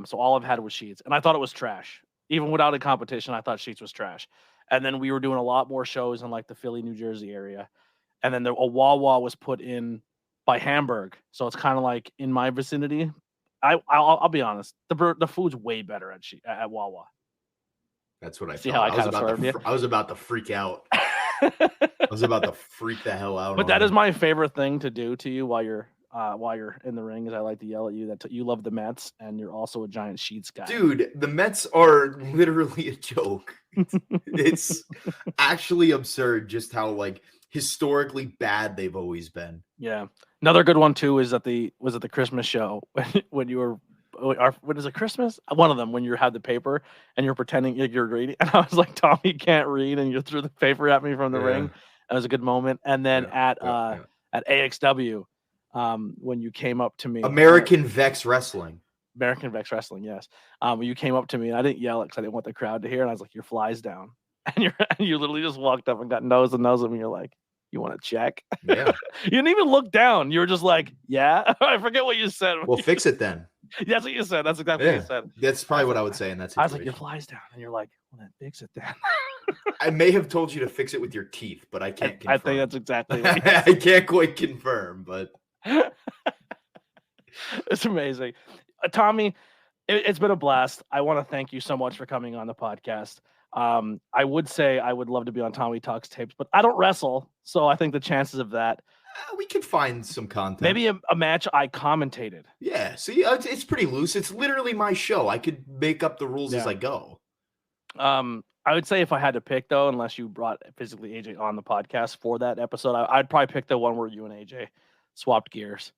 So all I've had was Sheetz. And I thought it was trash. Even without a competition, I thought Sheetz was trash. And then we were doing a lot more shows in like the Philly, New Jersey area. And then a Wawa was put in by Hamburg, so it's kind of like in my vicinity. I'll be honest, the food's way better at Wawa.
That's what I
see thought. How
I was about to freak out. I was about to freak the hell out.
But that is my favorite thing to do to you while you're in the ring. Is I like to yell at you that you love the Mets and you're also a giant Sheetz guy.
Dude, the Mets are literally a joke. It's actually absurd just how like historically bad they've always been.
Yeah. Another good one too is at the Christmas show when you were what is it, Christmas? One of them when you had the paper and you're pretending you're reading, and I was like, Tommy can't read, and you threw the paper at me from the ring. That was a good moment. And then at AXW, when you came up to me,
American Vecs Wrestling,
yes. When you came up to me, and I didn't yell it because I didn't want the crowd to hear, and I was like, your fly's down, and you literally just walked up and got nose to nose with me. You're like, you want to check?
Yeah.
You didn't even look down. You were just like, yeah. I forget what you said.
Well, fix it then.
That's what you said. That's exactly what you said.
That's probably what I would say in that situation.
I was like, your fly's down. And you're like, well, then fix it then.
I may have told you to fix it with your teeth, but I can't confirm.
I think that's exactly what you said.
I can't quite confirm, but
it's amazing. Tommy, it's been a blast. I want to thank you so much for coming on the podcast. I would say I would love to be on Tommy Talks Tapes, but I don't wrestle, so I think the chances of that
we could find some content.
Maybe a match I commentated.
Yeah, see, it's pretty loose. It's literally my show. I could make up the rules as I go.
I would say if I had to pick, though, unless you brought physically AJ on the podcast for that episode, I'd probably pick the one where you and AJ swapped gears,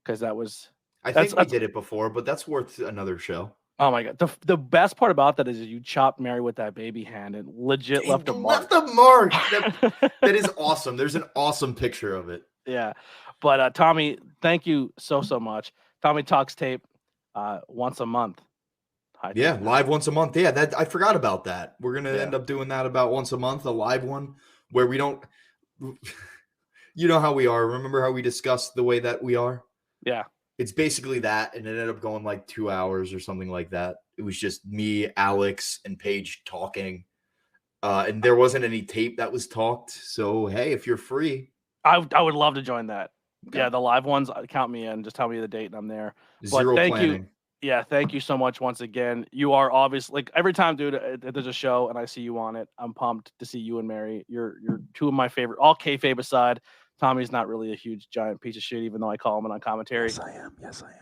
because that was.
I think we did it before, but that's worth another show.
Oh my god! The best part about that is you chopped Mary with that baby hand and legit left a mark.
That is awesome. There's an awesome picture of it.
Yeah, but Tommy, thank you so much. Tommy Talks Tape, once a month.
Live once a month. Yeah, I forgot about that. We're gonna end up doing that about once a month, a live one where we don't. You know how we are. Remember how we discussed the way that we are?
Yeah.
It's basically that, and it ended up going like 2 hours or something like that. It was just me, Alex, and Paige talking, and there wasn't any tape that was talked. So, hey, if you're free.
I would love to join that. Okay. Yeah, the live ones, count me in. Just tell me the date, and I'm there.
Zero planning.
You. Yeah, thank you so much once again. You are obviously like every time, dude, there's a show and I see you on it. I'm pumped to see you and Mary. You're two of my favorite. All kayfabe aside, Tommy's not really a huge giant piece of shit, even though I call him on commentary.
Yes, I am.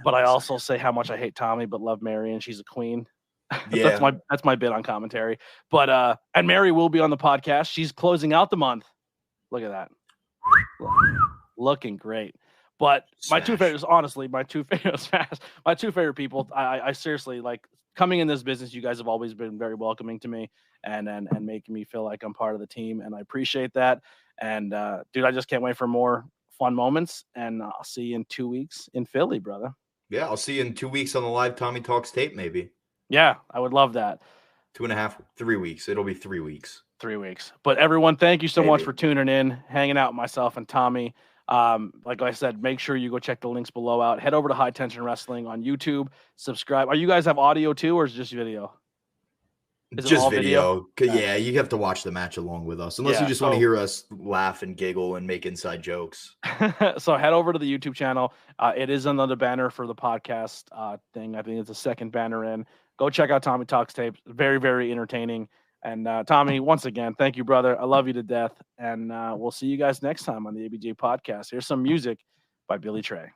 But I also say how much I hate Tommy, but love Mary, and she's a queen.
Yeah.
that's my bit on commentary. But and Mary will be on the podcast. She's closing out the month. Look at that, looking great. But my two favorites, honestly, my two favorite people. I seriously like coming in this business. You guys have always been very welcoming to me and making me feel like I'm part of the team, and I appreciate that. And dude, I just can't wait for more fun moments. And I'll see you in 2 weeks in Philly, brother.
Yeah, I'll see you in 2 weeks on the live Tommy Talks tape, maybe.
Yeah, I would love that.
2.5, 3 weeks. It'll be 3 weeks.
3 weeks. But everyone, thank you so much for tuning in, hanging out with myself and Tommy. Like I said, make sure you go check the links below out. Head over to High Tension Wrestling on YouTube. Subscribe. Are you guys have audio too, or is it just video?
Is just video. Yeah, you have to watch the match along with us, unless you just want to hear us laugh and giggle and make inside jokes.
So head over to the YouTube channel. It is another banner for the podcast thing. I think it's the second banner in. Go check out Tommy Talks tapes. Very, very entertaining. And Tommy, once again, thank you, brother. I love you to death. And we'll see you guys next time on the ABJ Podcast. Here's some music by Billy Trey.